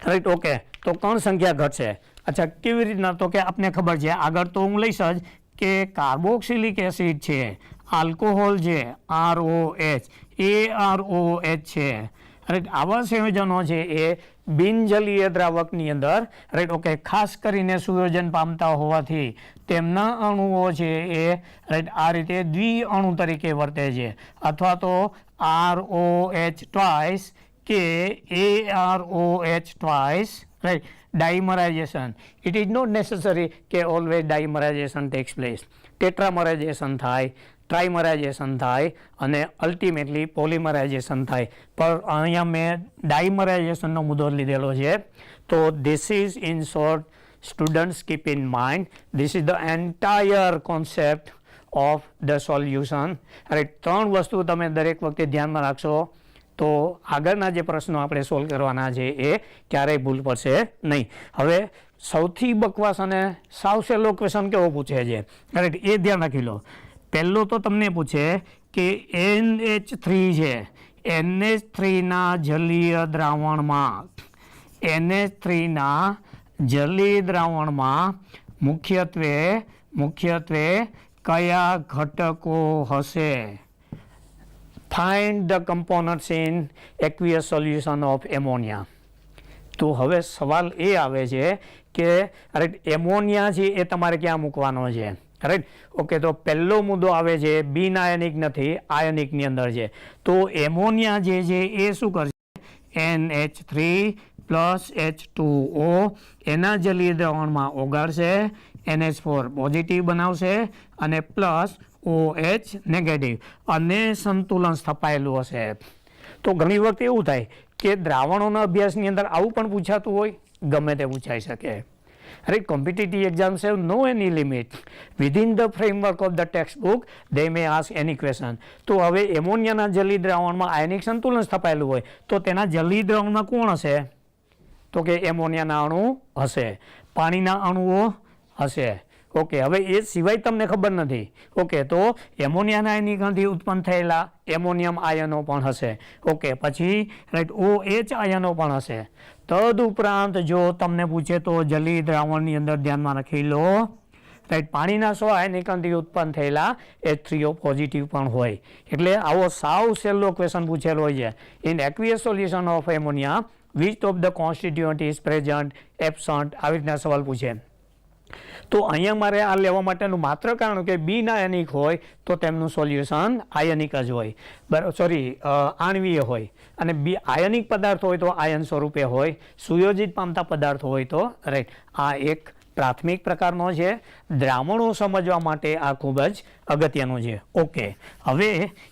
B: રાઈટ. ઓકે, તો કણ સંખ્યા ઘટશે. અચ્છા, કેવી રીતના? તો કે આપને ખબર છે, આગળ તો હું લઈશ જ કે કાર્બોક્સિલિક એસિડ છે, આલ્કોહોલ છે, ROH, AROH છે, રાઈટ. આવા સંયોજનો છે એ બિનજલીય દ્રાવકની અંદર, રાઈટ. ઓકે, ખાસ કરીને સુયોજન પામતા હોવાથી તેમના અણુઓ છે એ, રાઈટ, આ રીતે દ્વિઅણુ તરીકે વર્તે છે, અથવા તો ROH ટ્વાઇસ કે AROH twice, right. Dimerization, it is not necessary કે always dimerization takes place. Tetramerization થાય, ટ્રાઇમરાઇઝેશન થાય અને અલ્ટિમેટલી પોલિમરાઇઝેશન થાય. પણ અહીંયા મેં ડાઈમરાઇઝેશનનો મુદ્દો લીધેલો છે. તો this is in short, students keep in mind, this is the entire concept of the solution, right. 3 વસ્તુ તમે દરેક વખતે ધ્યાનમાં રાખશો તો આગળના જે પ્રશ્નો આપણે સોલ્વ કરવાના છે એ ક્યારેય ભૂલ પડશે નહીં. હવે સૌથી બકવાસ અને સાવ સહેલો ક્વેશ્ચન કેવો પૂછે છે, રાઈટ, એ ધ્યાન રાખી લો. પહેલો તો તમને પૂછે કે NH3 છે, NH3ના જલીય દ્રાવણમાં, NH3ના જલીય દ્રાવણમાં મુખ્યત્વે કયા ઘટકો હશે? Find the components in aqueous solution of ammonia. તો હવે સવાલ એ આવે છે કે રાઈટ, એમોનિયા છે એ તમારે ક્યાં મૂકવાનો છે, રાઈટ. ઓકે, તો પહેલો મુદ્દો આવે છે બિન આયનિક નથી, આયનિકની અંદર છે. તો એમોનિયા જે છે એ શું કરશે? NH3 પ્લસ H2O એના જલીય દ્રાવણમાં ઓગાળશે, NH4 પોઝિટિવ બનાવશે અને પ્લસ OH નેગેટિવ, અને સંતુલન સ્થપાયેલું હશે. તો ઘણી વખત એવું થાય કે દ્રાવણોના અભ્યાસની અંદર આવું પણ પૂછાતું હોય, ગમે તે પૂછાઈ શકે, right. Competitive exams have no any limit. Within the framework of the text book they may ask any question. તો હવે એમોનિયાના જલીય દ્રાવણમાં આયનિક સંતુલન સ્થપાયેલું હોય તો તેના જલીય દ્રાવણમાં કોણ હશે? તો કે એમોનિયાના અણુ હશે, પાણીના અણુઓ હશે. ઓકે, હવે એ સિવાય તમને ખબર નથી. ઓકે, તો એમોનિયાના આયનિકથી ઉત્પન્ન થયેલા એમોનિયમ આયનો પણ હશે. ઓકે, પછી રાઈટ OH આયનો પણ હશે. તદ ઉપરાંત જો તમને પૂછે તો જલીય દ્રાવણની અંદર ધ્યાનમાં રાખી લો, રાઈટ પાણીના 100 આયનીકણથી ઉત્પન્ન થયેલા H3O પોઝિટિવ પણ હોય. એટલે આવો સાવ સહેલો ક્વેશ્ચન પૂછેલો હોય છે. In aqueous solution of ammonia which of the constituent is present absent, આવી રીતના સવાલ પૂછે. તો અહીંયા મારે આ લેવા માટેનું માત્ર કારણ કે બિન આયનિક હોય તો તેમનું સોલ્યુશન આયનિક જ હોય, બરાબર, આણવીય હોય. અને આયનિક પદાર્થ હોય તો આયન સ્વરૂપે હોય, સુયોજિત પામતા પદાર્થો હોય તો રાઈટ. આ એક પ્રાથમિક પ્રકારનો છે. દ્રાવણો સમજવા માટે આ ખૂબ જ અગત્યનું છે. ઓકે, હવે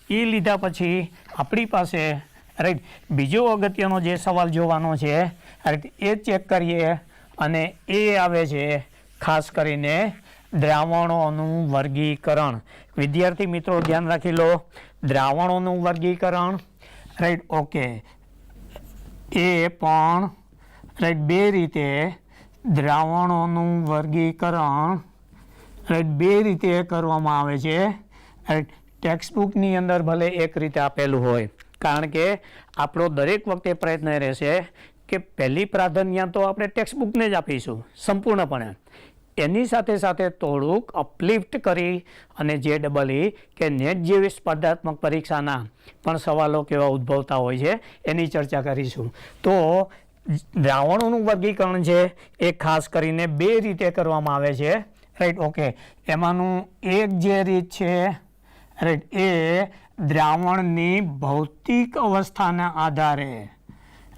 B: એ લીધા પછી આપણી પાસે રાઈટ બીજો અગત્યનો જે સવાલ જોવાનો છે રાઈટ એ ચેક કરીએ. અને એ આવે છે ખાસ કરીને દ્રાવણોનું વર્ગીકરણ. વિદ્યાર્થી મિત્રો ધ્યાન રાખી લો, દ્રાવણોનું વર્ગીકરણ રાઈટ. ઓકે, એ પણ રાઈટ બે રીતે દ્રાવણોનું વર્ગીકરણ રાઈટ બે રીતે કરવામાં આવે છે રાઈટ. ટેક્સ્ટબુકની અંદર ભલે એક રીતે આપેલું હોય, કારણ કે આપણો દરેક વખતે પ્રયત્ન રહેશે કે પહેલી પ્રાધાન્ય તો આપણે ટેક્સ્ટબુકને જ આપીશું સંપૂર્ણપણે. એની સાથે સાથે થોડુંક અપલિફ્ટ કરી અને JEE કે નેટ જેવી સ્પર્ધાત્મક પરીક્ષાના પણ સવાલો કેવા ઉદ્ભવતા હોય છે એની ચર્ચા કરીશું. તો દ્રાવણોનું વર્ગીકરણ છે એ ખાસ કરીને બે રીતે કરવામાં આવે છે રાઈટ. ઓકે, એમાંનું એક જે રીત છે રાઈટ એ દ્રાવણની ભૌતિક અવસ્થાના આધારે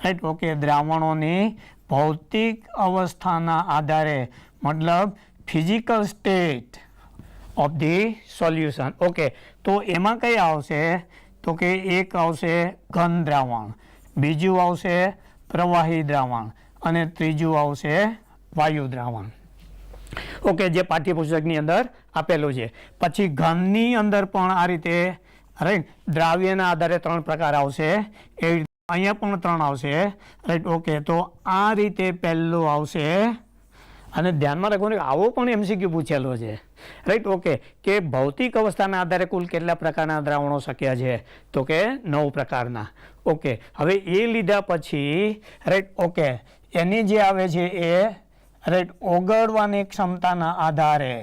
B: રાઈટ. ઓકે, દ્રાવણોની ભૌતિક અવસ્થાના આધારે મતલબ physical state of the solution. Okay, તો એમાં કઈ આવશે તો કે એક આવશે ઘન દ્રાવણ, બીજું આવશે પ્રવાહી દ્રાવણ અને ત્રીજું આવશે વાયુ દ્રાવણ. ઓકે, જે પાઠ્યપુસ્તકની અંદર આપેલું છે. પછી ઘનની અંદર પણ આ રીતે રાઈટ દ્રાવ્યના આધારે 3 પ્રકાર આવશે. એ અહીંયા પણ 3 આવશે રાઈટ. ઓકે, તો આ રીતે પહેલું આવશે. અને ધ્યાનમાં રાખવાનું કે આવો પણ MCQ પૂછેલો છે રાઈટ. ઓકે, કે ભૌતિક અવસ્થાના આધારે કુલ કેટલા પ્રકારના દ્રાવણો શક્ય છે તો કે 9 પ્રકારના. ઓકે, હવે એ લીધા પછી રાઈટ. ઓકે, એની જે આવે છે એ રાઈટ ઓગળવાની ક્ષમતાના આધારે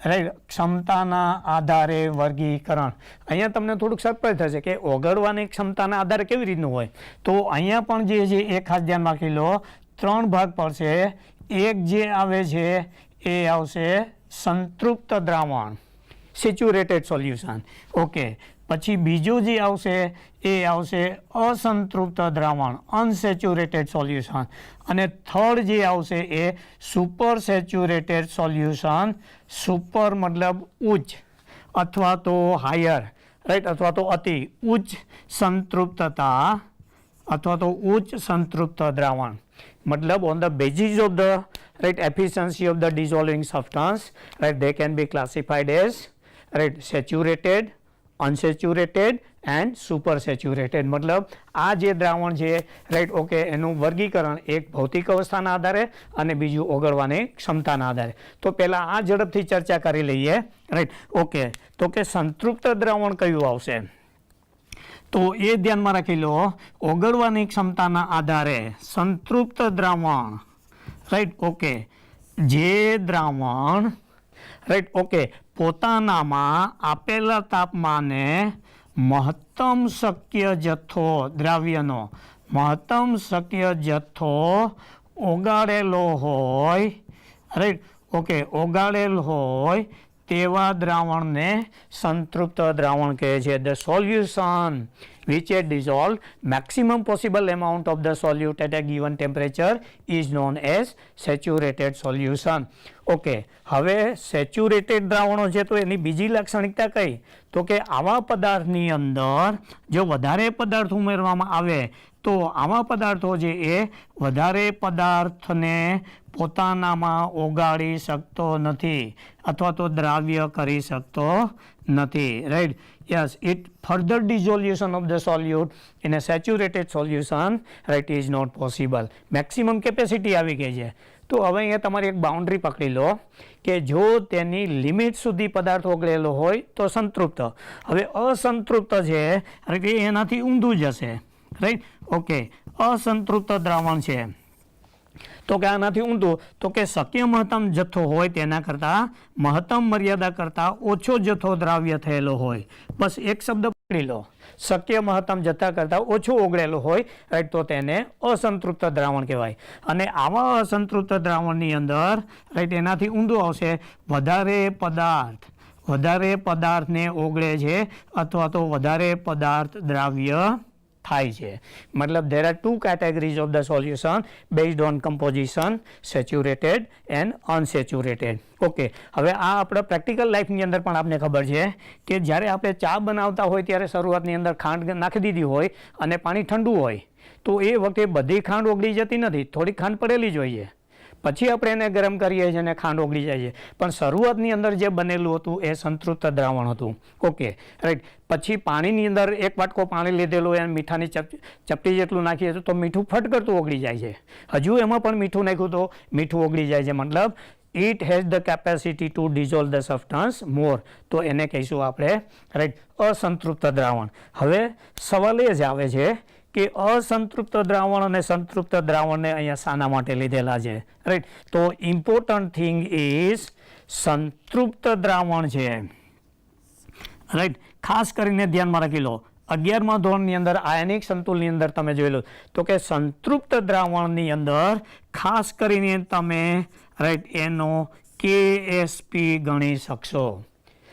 B: રાઈટ ક્ષમતાના આધારે વર્ગીકરણ. અહીંયા તમને થોડુંક સરપ્રાઈઝ થશે કે ઓગળવાની ક્ષમતાના આધારે કેવી રીતનું હોય. તો અહીંયા પણ જે છે એ ખાસ ધ્યાન રાખી લો, 3 ભાગ પડશે. એક જે આવે છે એ આવશે સંતૃપ્ત દ્રાવણ, સેચ્યુરેટેડ સોલ્યુશન. ઓકે, પછી બીજું જે આવશે એ આવશે અસંતૃપ્ત દ્રાવણ, અનસેચ્યુરેટેડ સોલ્યુશન. અને થર્ડ જે આવશે એ સુપર સેચ્યુરેટેડ સોલ્યુશન. સુપર મતલબ ઉચ્ચ અથવા તો હાયર રાઈટ, અથવા તો અતિ ઉચ્ચ સંતૃપ્તતા અથવા તો ઉચ્ચ સંતૃપ્ત દ્રાવણ. મતલબ on the basis of the right efficiency of the dissolving substance right they can be classified as right saturated, unsaturated and super saturated. મતલબ આ જે દ્રાવણ છે રાઈટ. ઓકે, એનું વર્ગીકરણ એક ભૌતિક અવસ્થાના આધારે અને બીજું ઓગળવાની ક્ષમતાના આધારે. તો પહેલાં આ ઝડપથી ચર્ચા કરી લઈએ રાઈટ. ઓકે, તો કે સંતૃપ્ત દ્રાવણ કયું આવશે તો એ ધ્યાનમાં રાખી લો, ઓગળવાની ક્ષમતાના આધારે સંતૃપ્ત દ્રાવણ રાઈટ. ઓકે, જે દ્રાવણ રાઈટ. ઓકે, પોતાનામાં આપેલા તાપમાને મહત્તમ શક્ય જથ્થો દ્રાવ્યનો મહત્તમ શક્ય જથ્થો ઓગાળેલો હોય રાઈટ. ઓકે, ઓગાળેલ હોય તેવા દ્રાવણને સંતૃપ્ત દ્રાવણ કહે છે. The solution which had dissolved maximum possible amount of the solute at a given temperature is known as saturated solution. Okay, હવે સેચ્યુરેટેડ દ્રાવણો છે તો એની બીજી લાક્ષણિકતા કઈ તો કે આવા પદાર્થની અંદર જો વધારે પદાર્થ ઉમેરવામાં આવે તો આવા પદાર્થો છે એ વધારે પદાર્થને પોતાનામાં ઓગાળી શકતો નથી અથવા તો દ્રાવ્ય કરી શકતો નથી right. Yes, it further dissolution of the solute in a saturated solution right is not possible. Maximum capacity આવી ગઈ છે. તો હવે અહીંયા તમારે એક બાઉન્ડ્રી પકડી લો કે જો તેની લિમિટ સુધી પદાર્થ ઓગળેલો હોય તો સંતૃપ્ત. હવે અસંતૃપ્ત છે એટલે એનાથી ઊંધું જશે રાઈટ. ઓકે, અસંતૃપ્ત દ્રાવણ છે તો કે આનાથી ઊંધું, તો કે શક્ય મહત્તમ જથ્થો હોય તેના કરતાં મહત્તમ મર્યાદા કરતાં ઓછો જથ્થો દ્રાવ્ય થયેલો હોય. બસ એક શબ્દ પકડી લો, શક્ય મહત્તમ જથ્થા કરતાં ઓછું ઓગળેલું હોય, રાઈટ, તો તેને અસંતૃપ્ત દ્રાવણ કહેવાય. અને આવા અસંતૃપ્ત દ્રાવણની અંદર, રાઈટ, એનાથી ઊંધું આવશે વધારે પદાર્થને ઓગળે છે અથવા તો વધારે પદાર્થ દ્રાવ્ય થાય છે. મતલબ there are two categories of the solution based on composition, saturated and unsaturated. Okay, હવે આ આપણે પ્રેક્ટિકલ લાઈફની અંદર પણ આપને ખબર છે કે જ્યારે આપણે ચા બનાવતા હોય ત્યારે શરૂઆતની અંદર ખાંડ નાખી દીધી હોય અને પાણી ઠંડુ હોય તો એ વખતે બધી ખાંડ ઓગળી જતી નથી, થોડી ખાંડ પડેલી જ હોય છે. પછી આપણે એને ગરમ કરીએ છીએ અને ખાંડ ઓગળી જાય છે. પણ શરૂઆતની અંદર જે બનેલું હતું એ સંતૃપ્ત દ્રાવણ હતું. Okay, right. પછી પાણીની અંદર એક વાટકો પાણી લીધેલું અને મીઠાની ચપટી જેટલું નાખીએ તો મીઠું ફટ કરતું ઓગળી જાય છે. હજુ એમાં પણ મીઠું નાખ્યું તો મીઠું ઓગળી જાય છે. મતલબ it has the capacity to dissolve the substance more. તો એને કહીશું આપણે, રાઈટ, અસંતૃપ્ત દ્રાવણ. હવે સવાલ એ જ આવે છે કે અસંતૃપ્ત દ્રાવણ અને સંતૃપ્ત દ્રાવણને અહીંયા શાના માટે લીધેલા છે, રાઈટ? તો ઇમ્પોર્ટન્ટ થિંગ ઇઝ સંતૃપ્ત દ્રાવણ છે, રાઈટ. ખાસ કરીને ધ્યાનમાં રાખી લો, 11મા ધોરણની અંદર આયનિક સંતુલનની અંદર તમે જોઈ લો તો કે સંતૃપ્ત દ્રાવણની અંદર ખાસ કરીને તમે, રાઈટ, એનો KSP ગણી શકશો.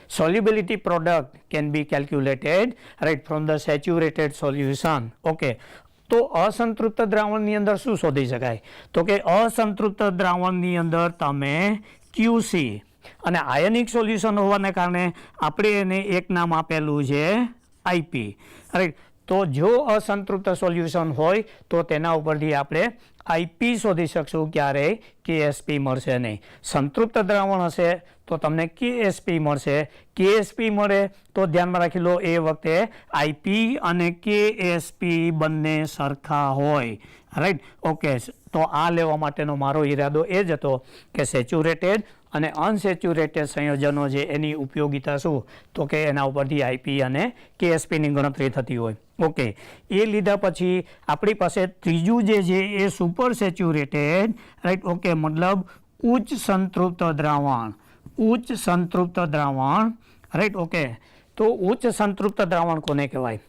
B: Solubility product can be calculated, right, from the saturated solution. Okay, તો અસંતૃપ્ત દ્રાવણની અંદર શું શોધી શકાય? તો કે અસંતૃપ્ત દ્રાવણની અંદર તમે QC અને આયનિક સોલ્યુશન હોવાને કારણે આપણે એને એક નામ આપેલું છે IP, રાઈટ. તો જો અસંતૃપ્ત સોલ્યુશન હોય તો તેના ઉપરથી આપણે IP શોધી શકશું, ક્યારેય KSP મળશે નહીં. સંતૃપ્ત દ્રાવણ હશે તો તમને KSP મળશે. KSP મળે તો ધ્યાનમાં રાખી લો એ વખતે IP અને KSP બંને સરખા હોય, રાઈટ. ઓકે, તો આ લેવા માટેનો મારો ઈરાદો એ જ હતો કે સેચ્યુરેટેડ અને અનસેચ્યુરેટેડ સંયોજનો છે એની ઉપયોગિતા શું, તો કે એના ઉપરથી IP અને KSPની ગણતરી થતી હોય. ઓકે, એ લીધા પછી આપણી પાસે ત્રીજું જે છે એ સુપર સેચ્યુરેટેડ, રાઈટ. ઓકે, મતલબ ઉચ્ચ સંતૃપ્ત દ્રાવણ, રાઈટ. ઓકે, તો ઉચ્ચ સંતૃપ્ત દ્રાવણ કોને કહેવાય?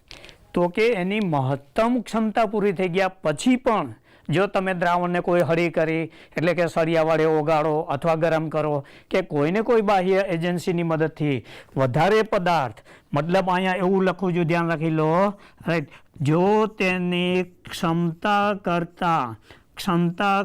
B: તો કે એની મહત્તમ ક્ષમતા પૂરી થઈ ગયા પછી પણ જો તમે દ્રાવણને કોઈ હળી કરી, એટલે કે સળિયા વડે ઓગાળો અથવા ગરમ કરો કે કોઈને કોઈ બાહ્ય એજન્સીની મદદથી વધારે પદાર્થ, મતલબ અહીંયા એવું લખવું જોઈએ, ધ્યાન રાખી લો, રાઈટ. જો તેની ક્ષમતા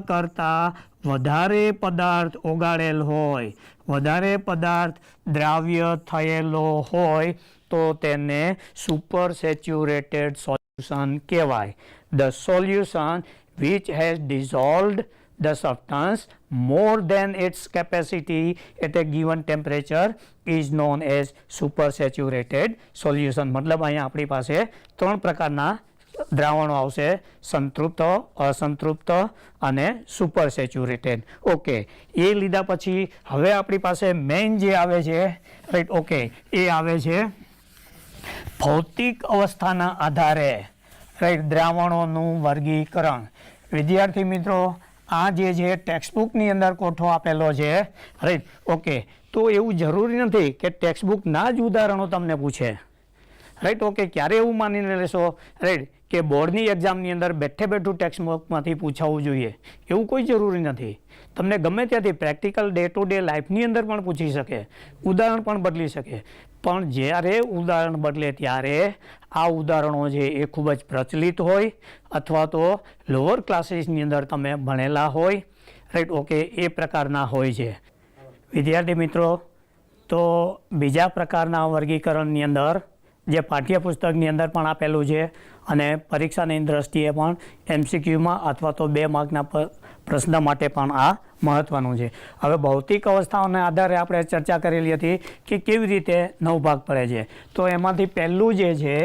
B: કરતાં વધારે પદાર્થ ઓગાળેલ હોય, વધારે પદાર્થ દ્રાવ્ય થયેલો હોય તો તેને સુપર સેચ્યુરેટેડ સોલ્યુશન કહેવાય. The solution which has dissolved the substance more than its capacity at a given temperature is known as supersaturated solution. મતલબ અહીંયા આપણી પાસે 3 પ્રકારના દ્રાવણો આવશે: સંતૃપ્ત, અસંતૃપ્ત અને સુપર સેચ્યુરેટેડ. ઓકે, એ લીધા પછી હવે આપણી પાસે મેઇન જે આવે છે, રાઈટ. ઓકે, એ આવે છે ભૌતિક અવસ્થાના આધારે, રાઈટ, દ્રાવણોનું વર્ગીકરણ. વિદ્યાર્થી મિત્રો, આ જે છે ટેક્સ્ટબુકની અંદર કોઠો આપેલો છે, રાઈટ. ઓકે, તો એવું જરૂરી નથી કે ટેક્સ્ટબુકના જ ઉદાહરણો તમને પૂછે, રાઈટ. ઓકે, ક્યારે એવું માનીને લેશો, રાઈટ, કે બોર્ડની એક્ઝામની અંદર બેઠું ટેક્સ્ટબુકમાંથી પૂછાવવું જોઈએ, એવું કોઈ જરૂરી નથી. તમને ગમે ત્યાંથી પ્રેક્ટિકલ ડે ટુ ડે લાઈફની અંદર પણ પૂછી શકે, ઉદાહરણ પણ બદલી શકે. પણ જ્યારે ઉદાહરણ બદલે ત્યારે આ ઉદાહરણો છે એ ખૂબ જ પ્રચલિત હોય અથવા તો લોઅર ક્લાસીસની અંદર તમે ભણેલા હોય, રાઈટ. ઓકે, એ પ્રકારના હોય છે. વિદ્યાર્થી મિત્રો, તો બીજા પ્રકારના વર્ગીકરણની અંદર જે પાઠ્યપુસ્તકની અંદર પણ આપેલું છે અને પરીક્ષાની દ્રષ્ટિએ પણ MCQમાં અથવા તો 2 માર્કના પ્રશ્ન માટે પણ આ મહત્ત્વનું છે. હવે ભૌતિક અવસ્થાઓના આધારે આપણે ચર્ચા કરેલી હતી કે કેવી રીતે 9 ભાગ પડે છે. તો એમાંથી પહેલું જે છે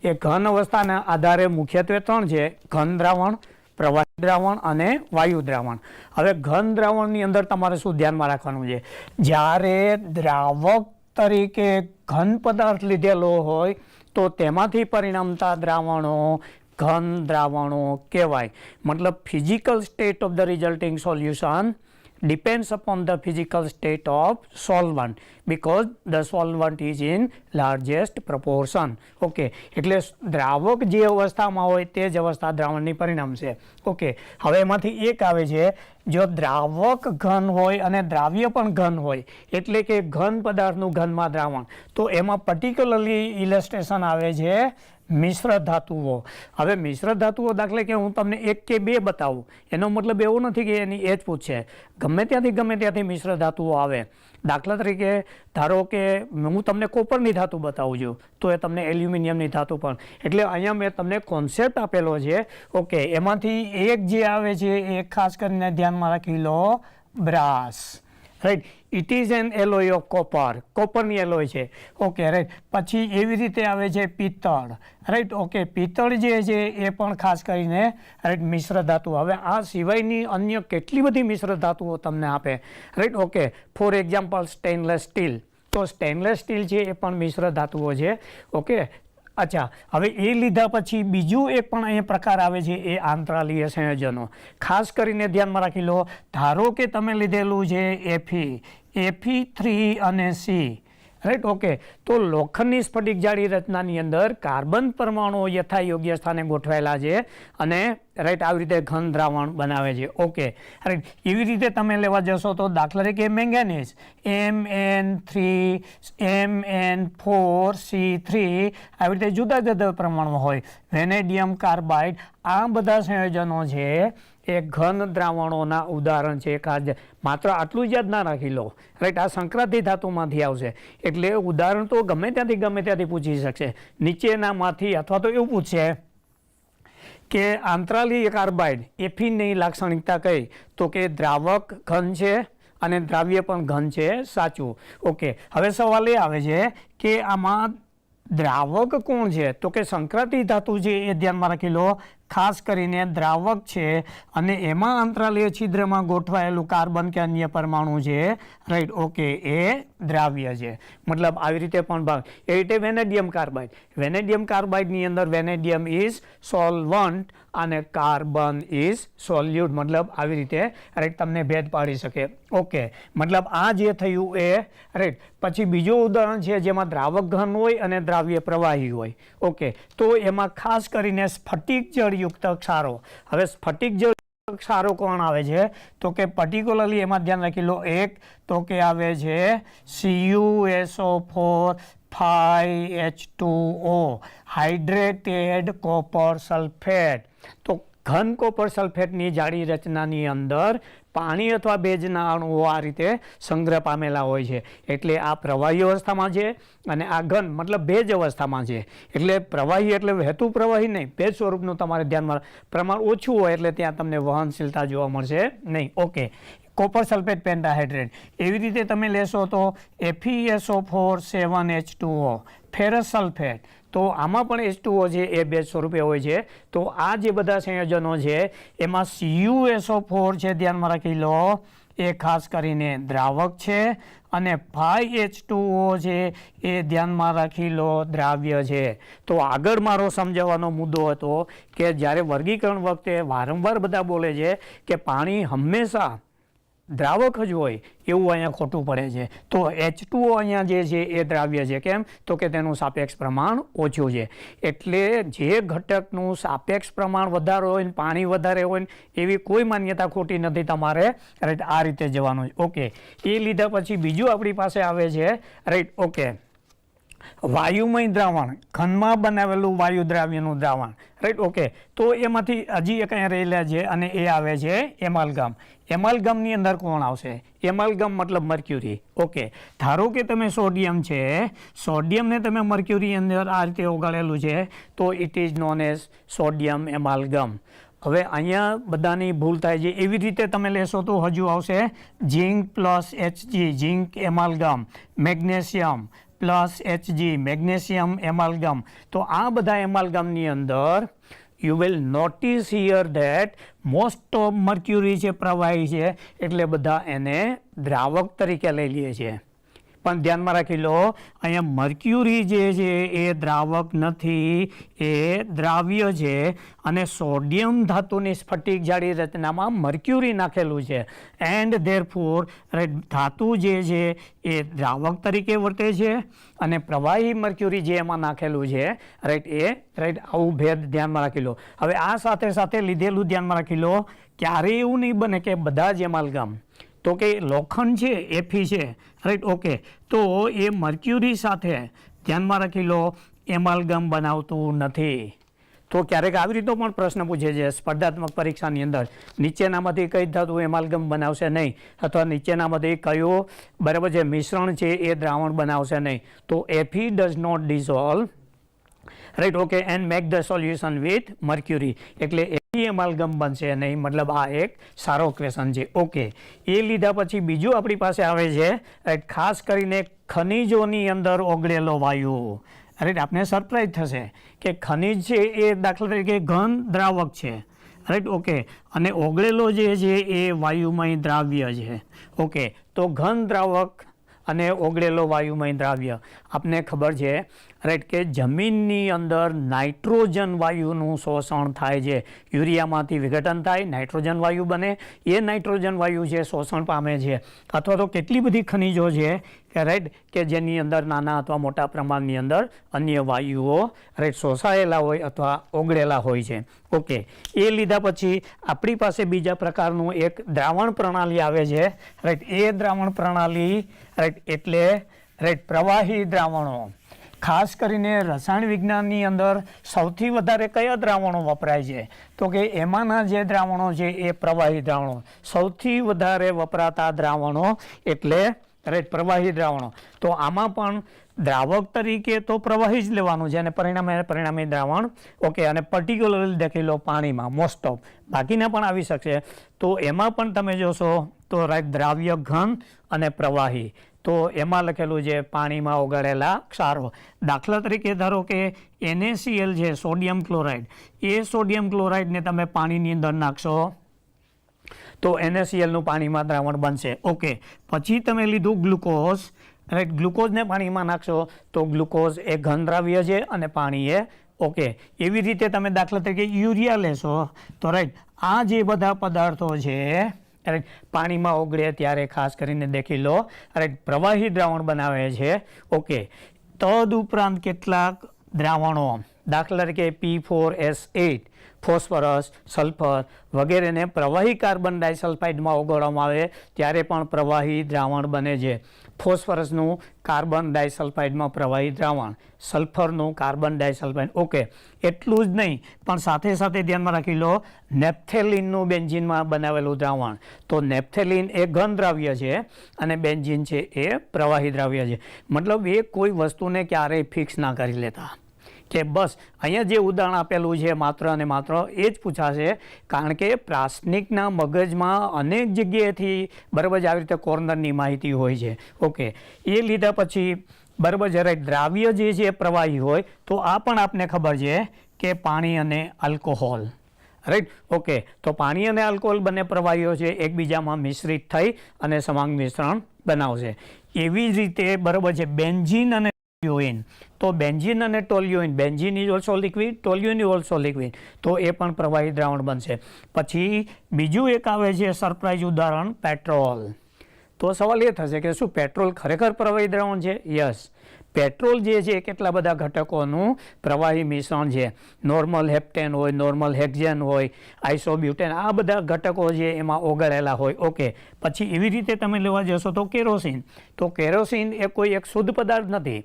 B: એ ઘન અવસ્થાના આધારે મુખ્યત્વે 3 છે: ઘન દ્રાવણ, પ્રવાહી દ્રાવણ અને વાયુ દ્રાવણ. હવે ઘન દ્રાવણની અંદર તમારે શું ધ્યાનમાં રાખવાનું છે? જ્યારે દ્રાવક તરીકે ઘન પદાર્થ લીધેલો હોય તો તેમાંથી પરિણમતા દ્રાવણો ઘન દ્રાવણો કહેવાય. મતલબ physical state of the resulting solution depends upon the physical state of solvent because the solvent is in largest proportion. Okay, એટલે દ્રાવક જે અવસ્થામાં હોય તે જ અવસ્થા દ્રાવણની પરિણામ છે. ઓકે, હવે એમાંથી એક આવે છે, જો દ્રાવક ઘન હોય અને દ્રાવ્ય પણ ઘન હોય, એટલે કે ઘન પદાર્થનું ઘનમાં દ્રાવણ, તો એમાં પર્ટિક્યુલરલી ઇલસ્ટ્રેશન આવે છે મિશ્ર ધાતુઓ. હવે મિશ્ર ધાતુઓ દાખલે કે હું તમને એક કે બે બતાવું, એનો મતલબ એવું નથી કે એની એ જ પૂછે. ગમે ત્યાંથી મિશ્ર ધાતુઓ આવે. દાખલા તરીકે ધારો કે હું તમને કોપરની ધાતુ બતાવું છું, તો એ તમને એલ્યુમિનિયમની ધાતુ પણ. એટલે અહીંયા મેં તમને કોન્સેપ્ટ આપેલો છે. ઓકે, એમાંથી એક જે આવે છે એ ખાસ કરીને ધ્યાનમાં રાખી લો, brass. Right, it is an alloy of copper, કોપરની એલોય છે. Okay, right. પછી એવી રીતે આવે છે પિત્તળ. રાઈટ, ઓકે, પિત્તળ જે છે એ પણ ખાસ કરીને રાઈટ મિશ્ર ધાતુ. હવે આ સિવાયની અન્ય કેટલી બધી મિશ્ર ધાતુઓ તમને આપે. Right, okay, for example stainless steel. તો સ્ટેનલેસ સ્ટીલ છે એ પણ મિશ્ર ધાતુઓ છે. ઓકે, અચ્છા, હવે એ લીધા પછી બીજું એક પણ અહીંયા પ્રકાર આવે છે, એ આંતરાલીય સંયોજનો. ખાસ કરીને ધ્યાનમાં રાખી લો, ધારો કે તમે લીધેલું છે Fe3 અને C. રાઈટ, ઓકે, તો લોખંડની સ્ફટિક જાળી રચનાની અંદર કાર્બન પરમાણુઓ યથાયોગ્ય સ્થાને ગોઠવાયેલા છે અને રાઈટ આવી રીતે ઘન દ્રાવણ બનાવે છે. Okay, right. એવી રીતે તમે લેવા જશો તો દાખલા તરીકે મેંગેનીઝ Mn3, Mn4C3 આવી રીતે જુદા જુદા પ્રમાણમાં હોય. વેનેડિયમ કાર્બાઇડ, આ બધા સંયોજનો છે એ ઘન દ્રાવણોના ઉદાહરણ છે. માત્ર આટલું જ યાદ ના રાખી લો. રાઈટ, આ સંક્રાંતિ ધાતુમાંથી આવશે, એટલે ઉદાહરણ તો ગમે ત્યાંથી પૂછી શકશે નીચેનામાંથી. અથવા તો એવું પૂછશે કે આંતરાલીય કાર્બાઇડ એફીનની લાક્ષણિકતા કઈ, તો કે દ્રાવક ઘન છે અને દ્રાવ્ય પણ ઘન છે. સાચું. ઓકે, હવે સવાલ એ આવે છે કે આમાં દ્રાવક કોણ છે, તો કે સંક્રાંતિ ધાતુ છે એ ધ્યાનમાં રાખી લો. ખાસ કરીને દ્રાવક છે અને એમાં અંતરાલીય છિદ્રમાં ગોઠવાયેલું કાર્બન કે અન્ય પરમાણુ છે. રાઈટ, ઓકે, એ દ્રાવ્ય છે. મતલબ આવી રીતે પણ ભાગ. એ રીતે વેનેડિયમ કાર્બાઇડ, વેનેડિયમ કાર્બાઇડની અંદર વેનેડિયમ ઇઝ સોલ્વન્ટ અને કાર્બન ઇઝ સોલ્યુટ. મતલબ આવી રીતે રાઈટ તમને ભેદ પાડી શકે. ઓકે, મતલબ આ જે થયું એ રાઈટ. પછી બીજું ઉદાહરણ છે જેમાં દ્રાવક ઘન હોય અને દ્રાવ્ય પ્રવાહી હોય. ઓકે, તો એમાં ખાસ કરીને સ્ફટિક જળયુક્ત ક્ષારો. હવે સ્ફટિક જળ ક્ષારો કોણ આવે છે, તો કે પર્ટિક્યુલરલી એમાં ધ્યાન રાખી લો. એક તો કે આવે છે CuSO4 5H2O, hydrated copper sulphate. તો ઘન કોપર સલ્ફેટની જાડી રચનાની અંદર પાણી અથવા ભેજના અણુઓ આ રીતે સંગ્રહ પામેલા હોય છે. એટલે આ પ્રવાહી અવસ્થામાં છે અને આ ઘન મતલબ ભેજ અવસ્થામાં છે. એટલે પ્રવાહી એટલે વહેતું પ્રવાહી નહીં, ભેજ સ્વરૂપનું તમારે ધ્યાનમાં પ્રમાણ ઓછું હોય એટલે ત્યાં તમને વહનશીલતા જોવા મળશે નહીં. Okay, copper sulphate pentahydrate. એવી રીતે તમે લેશો તો FeSO4 7H2O, ફેરસ સલ્ફેટ. તો આમાં પણ H2O છે એ ભેજ સ્વરૂપે હોય છે. તો આ જે બધા સંયોજનો છે એમાં CuSO4 છે, ધ્યાનમાં રાખી લો, એ ખાસ કરીને દ્રાવક છે અને 5H2O છે એ ધ્યાનમાં રાખી લો દ્રાવ્ય છે. તો આગળ મારો સમજાવવાનો મુદ્દો હતો કે જ્યારે વર્ગીકરણ વખતે વારંવાર બધા બોલે છે કે પાણી હંમેશા દ્રાવક જ હોય, એવું અહીંયા ખોટું પડે છે. તો H2O અહીંયા જે છે એ દ્રાવ્ય છે. કેમ, તો કે તેનું સાપેક્ષ પ્રમાણ ઓછું છે. એટલે જે ઘટકનું સાપેક્ષ પ્રમાણ વધારે હોય ને પાણી વધારે હોય ને એવી કોઈ માન્યતા ખોટી નથી. તમારે રાઈટ આ રીતે જવાનું છે. ઓકે, એ લીધા પછી બીજું આપણી પાસે આવે છે રાઈટ. ઓકે, વાયુમય દ્રાવણ, ઘનમાં બનાવેલું વાયુ દ્રાવ્યનું દ્રાવણ. રાઈટ, ઓકે, તો એમાંથી હજી એક અહીંયા રહેલા છે અને એ આવે છે એમાલ્ગમ. એમાલ્ગમની અંદર કોણ આવશે? એમાલ્ગમ મતલબ મર્ક્યુરી. ઓકે, ધારો કે તમે સોડિયમ છે, સોડિયમને તમે મર્ક્યુરી અંદર આ રીતે ઓગાળેલું છે, તો it is known as sodium amalgam. હવે અહીંયા બધાની ભૂલ થાય છે. એવી રીતે તમે લેશો તો હજુ આવશે zinc plus Hg, zinc amalgam, magnesium plus Hg, magnesium amalgam. તો આ બધા એમાલ્ગમની અંદર you will notice here that most of mercury છે પ્રવાહી છે એટલે બધા એને દ્રાવક તરીકે લઈ લે છે. પણ ધ્યાનમાં રાખી લો અહીંયા મર્ક્યુરી જે છે એ દ્રાવક નથી, એ દ્રાવ્ય છે. અને સોડિયમ ધાતુની સ્ફટિક જાડી રચનામાં મર્ક્યુરી નાખેલું છે એન્ડ ધેરફોર ધાતુ જે છે એ દ્રાવક તરીકે વર્તે છે અને પ્રવાહી મર્ક્યુરી જે એમાં નાખેલું છે આવું ભેદ ધ્યાનમાં રાખી લો. હવે આ સાથે સાથે લીધેલું ધ્યાનમાં રાખી લો, ક્યારેય એવું નહીં બને કે બધા જ એમાલ્ગમ, તો કે લોખંડ છે એફી છે ઓકે, તો એ મર્ક્યુરી સાથે ધ્યાનમાં રાખી લો એમાલ્ગમ બનાવતું નથી. તો ક્યારેક આવી રીતનો પણ પ્રશ્ન પૂછે છે સ્પર્ધાત્મક પરીક્ષાની અંદર, નીચેનામાંથી કઈ ધાતુ એમાલ્ગમ બનાવશે નહીં, અથવા નીચેનામાંથી કયું બરાબર છે મિશ્રણ છે એ દ્રાવણ બનાવશે નહીં. તો F E does not dissolve okay and make the solution with mercury, એટલે એફી એમાલ્ગમ બનશે નહીં. મતલબ આ એક સારો ક્વેશ્ચન છે. ઓકે, એ લીધા પછી બીજું આપણી પાસે આવે છે ખાસ કરીને ખનિજોની અંદર ઓગળેલો વાયુ. આપને સરપ્રાઈઝ થશે કે ખનિજ છે એ દાખલા તરીકે ઘન દ્રાવક છે ઓકે, અને ઓગળેલો જે છે એ વાયુમય દ્રાવ્ય છે. ઓકે, તો ઘન દ્રાવક અને ઓગળેલો વાયુમય દ્રાવ્ય આપને ખબર છે કે જમીનની અંદર નાઇટ્રોજન વાયુનું શોષણ થાય છે. યુરિયામાંથી વિઘટન થાય, નાઇટ્રોજન વાયુ બને, એ નાઇટ્રોજન વાયુ છે શોષણ પામે છે. અથવા તો કેટલી બધી ખનિજો છે કે જેની અંદર નાના અથવા મોટા પ્રમાણની અંદર અન્ય વાયુઓ શોષાયેલા હોય અથવા ઓગળેલા હોય છે. ઓકે, એ લીધા પછી આપણી પાસે બીજા પ્રકારનું એક દ્રાવણ પ્રણાલી આવે છે એ દ્રાવણ પ્રણાલી એટલે પ્રવાહી દ્રાવણો. ખાસ કરીને રસાયણ વિજ્ઞાનની અંદર સૌથી વધારે કયા દ્રાવણો વપરાય છે, તો કે એમાંના જે દ્રાવણો છે એ પ્રવાહી દ્રાવણો. સૌથી વધારે વપરાતા દ્રાવણો એટલે પ્રવાહી દ્રાવણો. તો આમાં પણ દ્રાવક તરીકે તો પ્રવાહી જ લેવાનું છે અને પરિણામી દ્રાવણ. ઓકે, અને પર્ટિક્યુલરલી દેખી લો પાણીમાં મોસ્ટ ઓફ, બાકીના પણ આવી શકશે. તો એમાં પણ તમે જોશો તો દ્રાવ્ય ઘન અને પ્રવાહી, તો એમાં લખેલું છે પાણીમાં ઓગાળેલા ક્ષારો. દાખલા તરીકે ધારો કે NaCl છે સોડિયમ ક્લોરાઇડ, એ સોડિયમ ક્લોરાઇડને તમે પાણીની અંદર નાખશો તો NaCl નું પાણીમાં દ્રાવણ બનશે. ઓકે, પછી તમે લીધું ગ્લુકોઝ, ગ્લુકોઝને પાણીમાં નાખશો તો ગ્લુકોઝ એ ઘન દ્રાવ્ય છે અને પાણી એ ઓકે. એવી રીતે તમે દાખલા તરીકે યુરિયા લેશો તો આ જે બધા પદાર્થો છે પાણીમાં ઓગળે ત્યારે ખાસ કરીને દેખી લો પ્રવાહી દ્રાવણ બનાવે છે. ઓકે, તદ ઉપરાંત કેટલાક દ્રાવણો દાખલા તરીકે P4S8 ફોસ્ફરસ, સલ્ફર વગેરેને પ્રવાહી કાર્બન ડાયસલ્ફાઇડમાં ઓગળવામાં આવે ત્યારે પણ પ્રવાહી દ્રાવણ બને છે. ફોસ્ફરસનું કાર્બન ડાયસલ્ફાઇડમાં પ્રવાહી દ્રાવણ, સલ્ફરનું કાર્બન ડાયસલ્ફાઇડ. ઓકે, એટલું જ નહીં પણ સાથે સાથે ધ્યાનમાં રાખી લો નેપ્થેલિનનું બેન્ઝીનમાં બનાવેલું દ્રાવણ. તો નેપ્થેલિન એ ઘન દ્રાવ્ય છે અને બેન્ઝીન છે એ પ્રવાહી દ્રાવ્ય છે. મતલબ એ કોઈ વસ્તુને ક્યારેય ફિક્સ ના કરી લેતા કે બસ અહીંયા જે ઉદાહરણ આપેલું છે માત્ર અને માત્ર એ જ પૂછાશે, કારણ કે પ્રાસનિકના મગજમાં અનેક જગ્યાએથી બરાબર આવી રીતે કોર્નરની માહિતી હોય છે. ઓકે, એ લીધા પછી બરાબર છે દ્રાવ્ય જે છે પ્રવાહી હોય તો આ પણ આપને ખબર છે કે પાણી અને આલ્કોહોલ. ઓકે, તો પાણી અને આલ્કોહોલ બંને પ્રવાહીઓ છે એકબીજામાં મિશ્રિત થઈ અને સમાંગ મિશ્રણ બનાવશે. એવી જ રીતે બરાબર છે બેન્ઝીન અને ટોલ્યુઇન. તો બેન્ઝીન અને toluene, benzene is also liquid, toluene is also liquid, તો એ પણ પ્રવાહી દ્રાવણ બનશે. પછી બીજું એક આવે છે સરપ્રાઇઝ ઉદાહરણ પેટ્રોલ. તો સવાલ એ થશે કે શું પેટ્રોલ ખરેખર પ્રવાહી દ્રાવણ છે? યસ, પેટ્રોલ જે છે કેટલા બધા ઘટકોનું પ્રવાહી મિશ્રણ છે. નોર્મલ હેપ્ટેન હોય, નોર્મલ હેક્ઝેન હોય, આઇસોબ્યુટેન, આ બધા ઘટકો છે એમાં ઓગળેલા હોય. ઓકે, પછી એવી રીતે તમે લેવા જશો તો કેરોસીન. તો કેરોસીન એ કોઈ એક શુદ્ધ પદાર્થ નથી.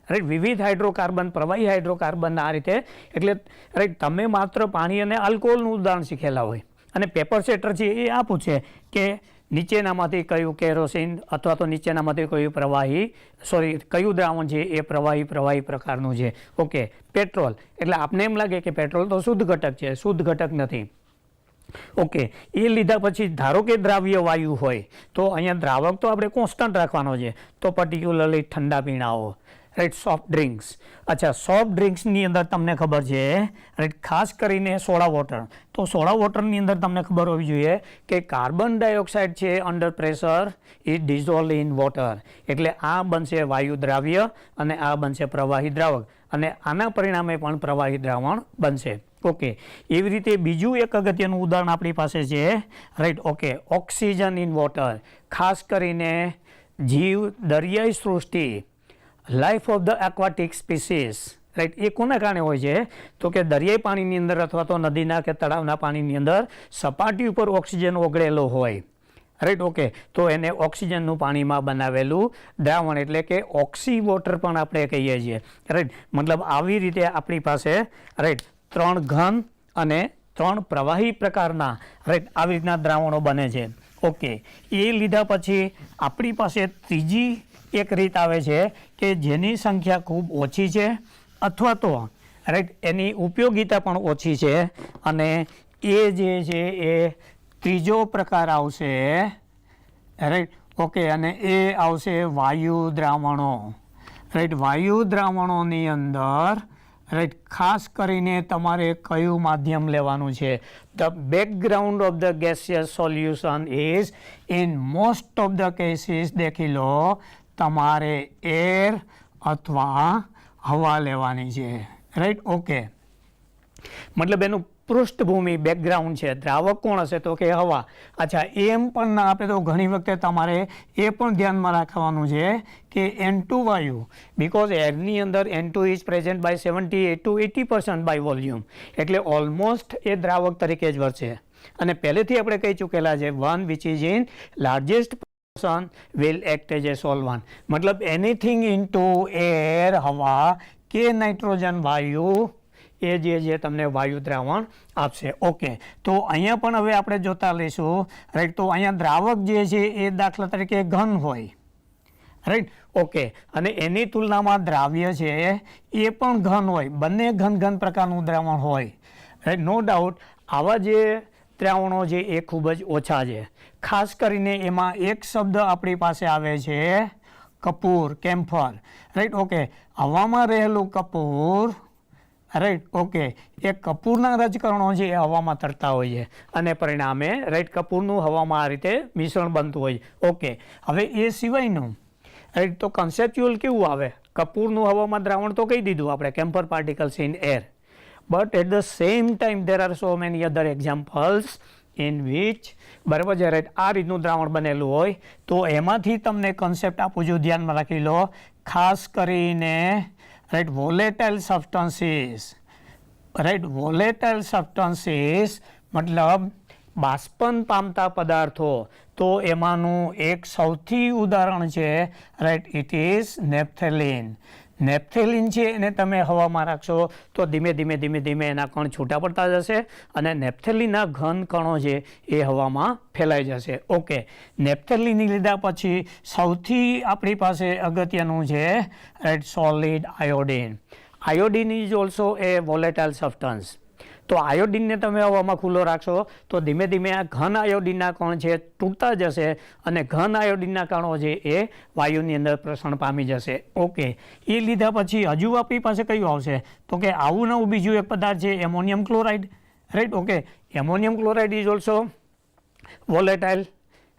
B: વિવિધ હાઇડ્રોકાર્બન, પ્રવાહી હાઇડ્રોકાર્બન આ રીતે. એટલે તમે માત્ર પાણી અને આલ્કોહોલનું ઉદાહરણ શીખેલા હોય અને પેપર સેટર છે એ આ પૂછે કે નીચેનામાંથી કયું કેરોસીન અથવા તો નીચેનામાંથી કયું કયું દ્રાવણ છે એ પ્રવાહી પ્રકારનું છે. ઓકે, પેટ્રોલ એટલે આપને એમ લાગે કે પેટ્રોલ તો શુદ્ધ ઘટક છે, શુદ્ધ ઘટક નથી. ઓકે, એ લીધા પછી ધારો કે દ્રાવ્ય વાયુ હોય તો અહીંયા દ્રાવક તો આપણે કોન્સ્ટન્ટ રાખવાનો છે. તો પર્ટિક્યુલરલી ઠંડા પીણાઓ રાઈટ, સોફ્ટ ડ્રિંક્સ. અચ્છા, સોફ્ટ ડ્રિંક્સની અંદર તમને ખબર છે, રાઈટ, ખાસ કરીને સોડા વોટર. તો સોડા વોટરની અંદર તમને ખબર હોવી જોઈએ કે કાર્બન ડાયોક્સાઇડ છે under pressure is dissolve in water. એટલે આ બનશે વાયુ દ્રાવ્ય અને આ બનશે પ્રવાહી દ્રાવક, અને આના પરિણામે પણ પ્રવાહી દ્રાવણ બનશે. ઓકે, એવી રીતે બીજું એક અગત્યનું ઉદાહરણ આપણી પાસે છે, right. Okay, oxygen in water. ખાસ કરીને જીવ, દરિયાઈ સૃષ્ટિ, life of the aquatic species, right, એ કોના કારણે હોય છે? તો કે દરિયાઈ પાણીની અંદર અથવા તો નદીના કે તળાવના પાણીની અંદર સપાટી ઉપર ઓક્સિજન ઓગળેલો હોય, રાઈટ. ઓકે, તો એને ઓક્સિજનનું પાણીમાં બનાવેલું દ્રાવણ એટલે કે ઓક્સી વોટર પણ આપણે કહીએ છીએ, રાઈટ. મતલબ આવી રીતે આપણી પાસે, રાઈટ, 3 ઘન અને 3 પ્રવાહી પ્રકારના, રાઈટ, આવી રીતના દ્રાવણો બને છે. ઓકે, એ લીધા પછી આપણી પાસે ત્રીજી એક રીત આવે છે કે જેની સંખ્યા ખૂબ ઓછી છે અથવા તો, રાઈટ, એની ઉપયોગિતા પણ ઓછી છે, અને એ જે છે એ ત્રીજો પ્રકાર આવશે, રાઈટ. ઓકે, અને એ આવશે વાયુ દ્રાવણો, રાઈટ. વાયુ દ્રાવણોની અંદર, રાઈટ, ખાસ કરીને તમારે કયું માધ્યમ લેવાનું છે? The background of the gaseous solution is in most of the cases, દેખી લો, તમારે એર અથવા હવા લેવાની છે, રાઈટ. ઓકે, મતલબ એનું પૃષ્ઠભૂમિ બેકગ્રાઉન્ડ છે. દ્રાવક કોણ હશે? તો કે હવા. અચ્છા, એમ પણ ના આપે તો ઘણી વખતે તમારે એ પણ ધ્યાનમાં રાખવાનું છે કે N2 વાયુ, બિકોઝ એરની અંદર N2 is present by 78 to 80% by volume, એટલે ઓલમોસ્ટ એ દ્રાવક તરીકે જ વર્તે. અને પહેલેથી આપણે કહી ચૂકેલા છે, one which is in largest will act as a solvent. મતલબ એનીથિંગ ઇનટુ એર, હવા કે નાઇટ્રોજન વાયુ, એ જે તમને વાયુ દ્રાવણ આપશે. ઓકે, તો અહીંયા પણ હવે આપણે જોતા લઈશું, રાઈટ. તો અહીંયા દ્રાવક જે છે એ દાખલા તરીકે ઘન હોય, રાઈટ. ઓકે, અને એની તુલનામાં દ્રાવ્ય છે એ પણ ઘન હોય. બંને ઘન પ્રકારનું દ્રાવણ હોય, રાઈટ. નો ડાઉટ આવા જે દ્રાવણો છે એ ખૂબ જ ઓછા છે. ખાસ કરીને એમાં એક શબ્દ આપણી પાસે આવે છે, કપૂર, કેમ્ફર, રાઈટ. ઓકે, હવામાં રહેલું કપૂર, રાઈટ. ઓકે, એ કપૂરના રજકણો છે એ હવામાં તરતા હોય છે, અને પરિણામે, રાઈટ, કપૂરનું હવામાં આ રીતે મિશ્રણ બનતું હોય. ઓકે, હવે એ સિવાયનું, રાઈટ, તો કન્સેપ્ચ્યુઅલ કેવું આવે? કપૂરનું હવામાં દ્રાવણ તો કહી દીધું આપણે, camphor particles in air. But at the same time there are so many other examples in which, બરાબર છે, રાઈટ, આ રીતનું દ્રાવણ બનેલું હોય. તો એમાંથી તમને કન્સેપ્ટ આપું છું, ધ્યાનમાં રાખી લો. ખાસ કરીને, right, volatile substances, right. Volatile substances મતલબ બાષ્પન પામતા પદાર્થો. તો એમાંનું એક સૌથી ઉદાહરણ છે, right, it is naphthalene. Naphthalene છે એને તમે હવામાં રાખશો તો ધીમે ધીમે એના કણ છૂટા પડતા જશે, અને નેપ્થેલિનના ઘન કણો છે એ હવામાં ફેલાઈ જશે. ઓકે, નેપ્થેલિન લીધા પછી સૌથી આપણી પાસે અગત્યનું છે, right, solid iodine. Iodine is also a volatile substance. તો આયોડિનને તમે હવામાં ખુલ્લો રાખશો તો ધીમે આ ઘન આયોડિનના કણ છે તૂટતા જશે, અને ઘન આયોડિનના કણો છે એ વાયુની અંદર પ્રસરણ પામી જશે. ઓકે, એ લીધા પછી હજુ આપણી પાસે કયું આવશે? તો કે આવું નવું બીજું એક પદાર્થ છે, ammonium chloride, right. Okay, ammonium chloride is also volatile,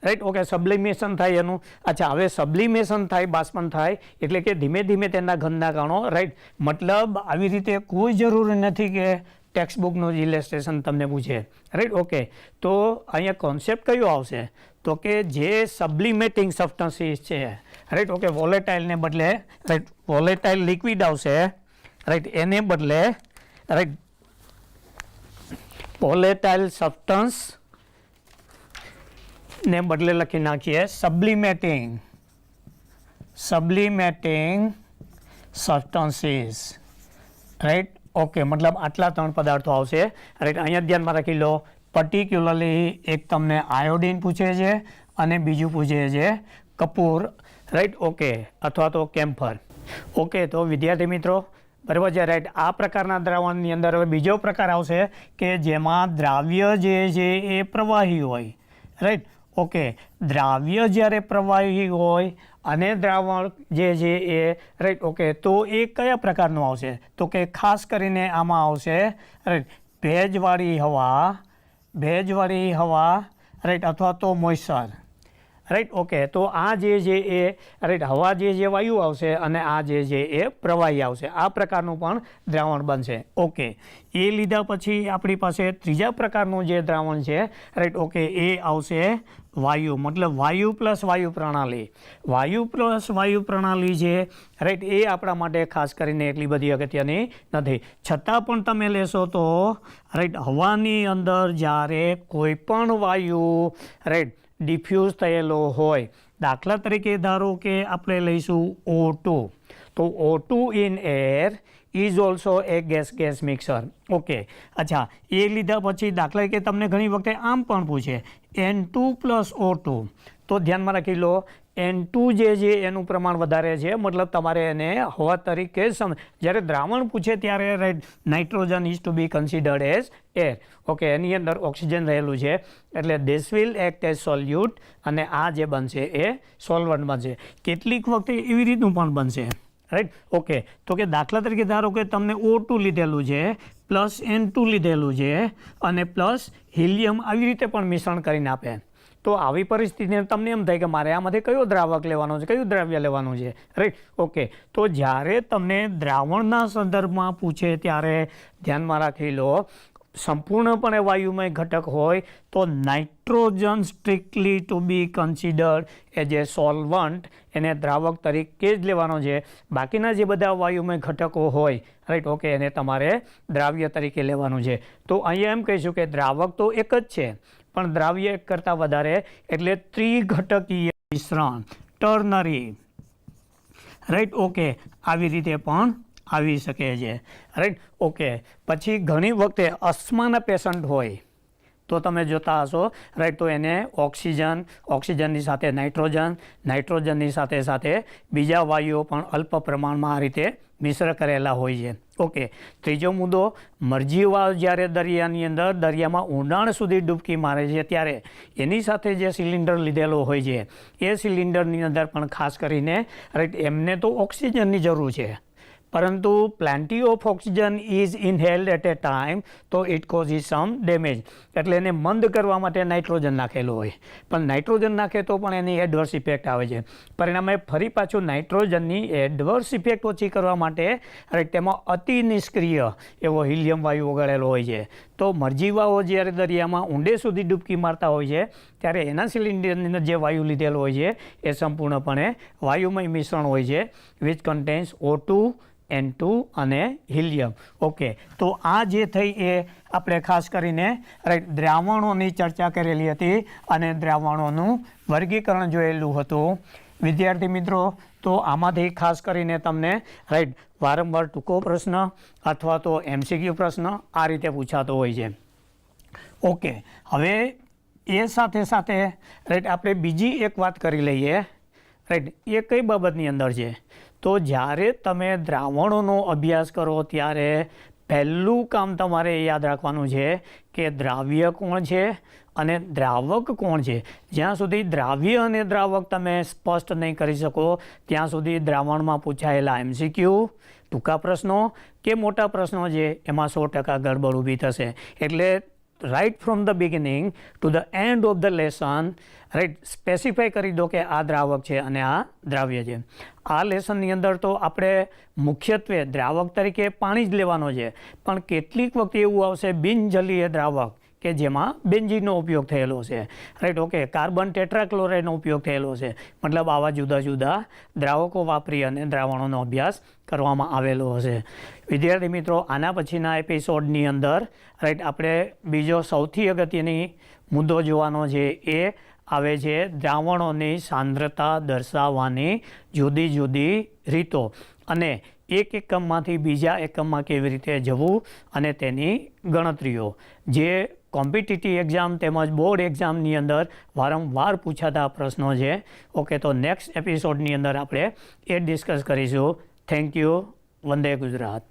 B: right. Okay, sublimation થાય એનું. અચ્છા, હવે સબ્લિમેશન થાય, બાષ્પન થાય, એટલે કે ધીમે તેના ઘનના કણો, રાઈટ. મતલબ આવી રીતે કોઈ જરૂર નથી કે ટેક્સ્ટ બુકનું ઇલેસ્ટ્રેશન તમને પૂછે, રાઈટ. ઓકે, તો અહીંયા કોન્સેપ્ટ કયો આવશે? તો કે જે સબ્લિમેટિંગ સબસ્ટન્સીસ છે, રાઈટ. ઓકે, વોલેટાઇલને બદલે, રાઈટ, વોલેટાઇલ લિક્વિડ આવશે, રાઈટ, એને બદલે, રાઈટ, વોલેટાઇલ સબસ્ટન્સ ને બદલે લખી નાખીએ સબ્લિમેટિંગ સબસ્ટન્સીસ, રાઈટ. ઓકે, મતલબ આટલા 3 પદાર્થો આવશે, રાઈટ. અહીંયા ધ્યાનમાં રાખી લો, પર્ટિક્યુલરલી એક તમને આયોડિન પૂછે છે અને બીજું પૂછે છે કપૂર, રાઈટ. ઓકે, અથવા તો કેમ્ફર. ઓકે, તો વિદ્યાર્થી મિત્રો, બરાબર છે, રાઈટ. આ પ્રકારના દ્રાવણની અંદર હવે બીજો પ્રકાર આવશે કે જેમાં દ્રાવ્ય જે છે એ પ્રવાહી હોય, રાઈટ. ઓકે, દ્રાવ્ય જ્યારે પ્રવાહી હોય અને દ્રાવણ જે છે એ રાઈટ ઓકે તો એ કયા પ્રકારનું આવશે તો કે ખાસ કરીને આમાં આવશે રાઈટ ભેજવાળી હવા રાઈટ અથવા તો મોઇસ્ચર રાઈટ ઓકે તો આ જે છે એ રાઈટ હવા જે વાયુ આવશે અને આ જે છે એ પ્રવાહી આવશે આ પ્રકારનું પણ દ્રાવણ બનશે ઓકે એ લીધા પછી આપણી પાસે ત્રીજા પ્રકારનું જે દ્રાવણ છે રાઈટ ઓકે એ આવશે વાયુ મતલબ વાયુ પ્લસ વાયુ પ્રણાલી છે રાઈટ એ આપણા માટે ખાસ કરીને એટલી બધી અગત્યની નથી છતાં પણ તમે લેશો તો રાઈટ હવાની અંદર જ્યારે કોઈ પણ વાયુ રાઈટ ડિફ્યુઝ થયેલો હોય દાખલા તરીકે ધારો કે આપણે લઈશું O2 તો O2 in air is also a gas mixer okay અચ્છા એ લીધા પછી દાખલા તરીકે તમને ઘણી વખતે આમ પણ પૂછે N2 પ્લસ O2 તો ધ્યાનમાં રાખી લો N2 જે છે એનું પ્રમાણ વધારે છે મતલબ તમારે એને હવા તરીકે જ્યારે દ્રાવણ પૂછે ત્યારે right nitrogen is to be considered as air okay એની અંદર ઓક્સિજન રહેલું છે એટલે this will act as solute અને આ જે બનશે એ સોલ્વન્ટ બનશે કેટલીક વખતે એવી રીતનું પણ બનશે રાઈટ ઓકે તો કે દાખલા તરીકે ધારો કે તમને O2 લીધેલું છે પ્લસ N2 લીધેલું છે અને પ્લસ હિલિયમ આવી રીતે પણ મિશ્રણ કરીને આપે તો આવી પરિસ્થિતિને તમને એમ થાય કે મારે આમાંથી કયો દ્રાવક લેવાનો છે કયું દ્રવ્ય લેવાનું છે રાઈટ ઓકે તો જ્યારે તમને દ્રાવણના સંદર્ભમાં પૂછે ત્યારે ધ્યાનમાં રાખી લો સંપૂર્ણપણે વાયુમય ઘટક હોય તો nitrogen strictly to be considered as a solvent એને દ્રાવક તરીકે જ લેવાનો છે બાકીના જે બધા વાયુમય ઘટકો હોય રાઈટ ઓકે એને તમારે દ્રાવ્ય તરીકે લેવાનું છે તો અહીંયા એમ કહીશું કે દ્રાવક તો એક જ છે પણ દ્રાવ્ય એક કરતાં વધારે એટલે ત્રિઘટકીય મિશ્રણ ટર્નરી રાઈટ ઓકે આવી રીતે પણ આવી શકે છે રાઈટ ઓકે પછી ઘણી વખતે અસ્થમાના પેશન્ટ હોય તો તમે જોતા હશો રાઈટ તો એને ઓક્સિજનની સાથે નાઇટ્રોજનની સાથે બીજા વાયુઓ પણ અલ્પ પ્રમાણમાં આ રીતે મિશ્ર કરેલા હોય છે ઓકે ત્રીજો મુદ્દો મરજીવાળો જ્યારે દરિયામાં ઊંડાણ સુધી ડૂબકી મારે છે ત્યારે એની સાથે જે સિલિન્ડર લીધેલો હોય છે એ સિલિન્ડરની અંદર પણ ખાસ કરીને રાઈટ એમને તો ઓક્સિજનની જરૂર છે પરંતુ plenty of oxygen is inhaled at a time તો it causes some damage એટલે એને મંદ કરવા માટે નાઇટ્રોજન નાખેલું હોય પણ નાઇટ્રોજન નાખે તો પણ એની એડવર્સ ઇફેક્ટ આવે છે પરિણામે ફરી પાછું નાઇટ્રોજનની એડવર્સ ઇફેક્ટ ઓછી કરવા માટે તેમાં અતિ નિષ્ક્રિય એવો હિલિયમ વાયુ ઓગાળેલો હોય છે તો મરજીવાઓ જ્યારે દરિયામાં ઊંડે સુધી ડૂબકી મારતા હોય છે ત્યારે એના સિલિન્ડરની અંદર જે વાયુ લીધેલો હોય છે એ સંપૂર્ણપણે વાયુમય મિશ્રણ હોય છે વિચ કન્ટેન્સ O2 N2 અને હિલિયમ ઓકે તો આ જે થઈ એ આપણે ખાસ કરીને રાઈટ દ્રાવણોની ચર્ચા કરેલી હતી અને દ્રાવણોનું વર્ગીકરણ જોયેલું હતું વિદ્યાર્થી મિત્રો તો આમાંથી ખાસ કરીને તમને રાઈટ વારંવાર ટૂંકો પ્રશ્ન અથવા તો MCQ પ્રશ્ન આ રીતે પૂછાતો હોય છે ઓકે હવે એ સાથે રાઈટ આપણે બીજી એક વાત કરી લઈએ રાઈટ એ કઈ બાબતની અંદર છે તો જ્યારે તમે દ્રાવણોનો અભ્યાસ કરો ત્યારે પહેલું કામ તમારે યાદ રાખવાનું છે કે દ્રાવ્ય કોણ છે અને દ્રાવક કોણ છે જ્યાં સુધી દ્રાવ્ય અને દ્રાવક તમે સ્પષ્ટ નહીં કરી શકો ત્યાં સુધી દ્રાવણમાં પૂછાયેલા MCQ ટૂંકા પ્રશ્નો કે મોટા પ્રશ્નો છે એમાં 100% ગડબડ ઊભી થશે એટલે right from the beginning to the end of the lesson right specify કરી દો કે આ દ્રાવક છે અને આ દ્રાવ્ય છે આ લેસનની અંદર તો આપણે મુખ્યત્વે દ્રાવક તરીકે પાણી જ લેવાનો છે પણ કેટલીક વખતે એવું આવશે બિનજલીય દ્રાવક કે જેમાં બેન્ઝીનનો ઉપયોગ થયેલો છે રાઈટ ઓકે કાર્બન ટેટ્રાક્લોરાઇડનો ઉપયોગ થયેલો છે મતલબ આવા જુદા જુદા દ્રાવકો વાપરી અને દ્રાવણોનો અભ્યાસ કરવામાં આવેલો હશે વિદ્યાર્થી મિત્રો આના પછીના એપિસોડની અંદર રાઈટ આપણે બીજો સૌથી અગત્યની મુદ્દો જોવાનો છે એ આવે છે દ્રાવણોની સાંદ્રતા દર્શાવવાની જુદી જુદી રીતો અને એક એકમમાંથી બીજા એકમમાં કેવી રીતે જવું અને તેની ગણતરીઓ જે કોમ્પિટિટિવ એક્ઝામ તેમજ બોર્ડ એક્ઝામની અંદર વારંવાર પૂછાતા પ્રશ્નો છે ઓકે તો નેક્સ્ટ એપિસોડની અંદર આપણે એ ડિસ્કસ કરીશું થેન્ક યુ વંદે ગુજરાત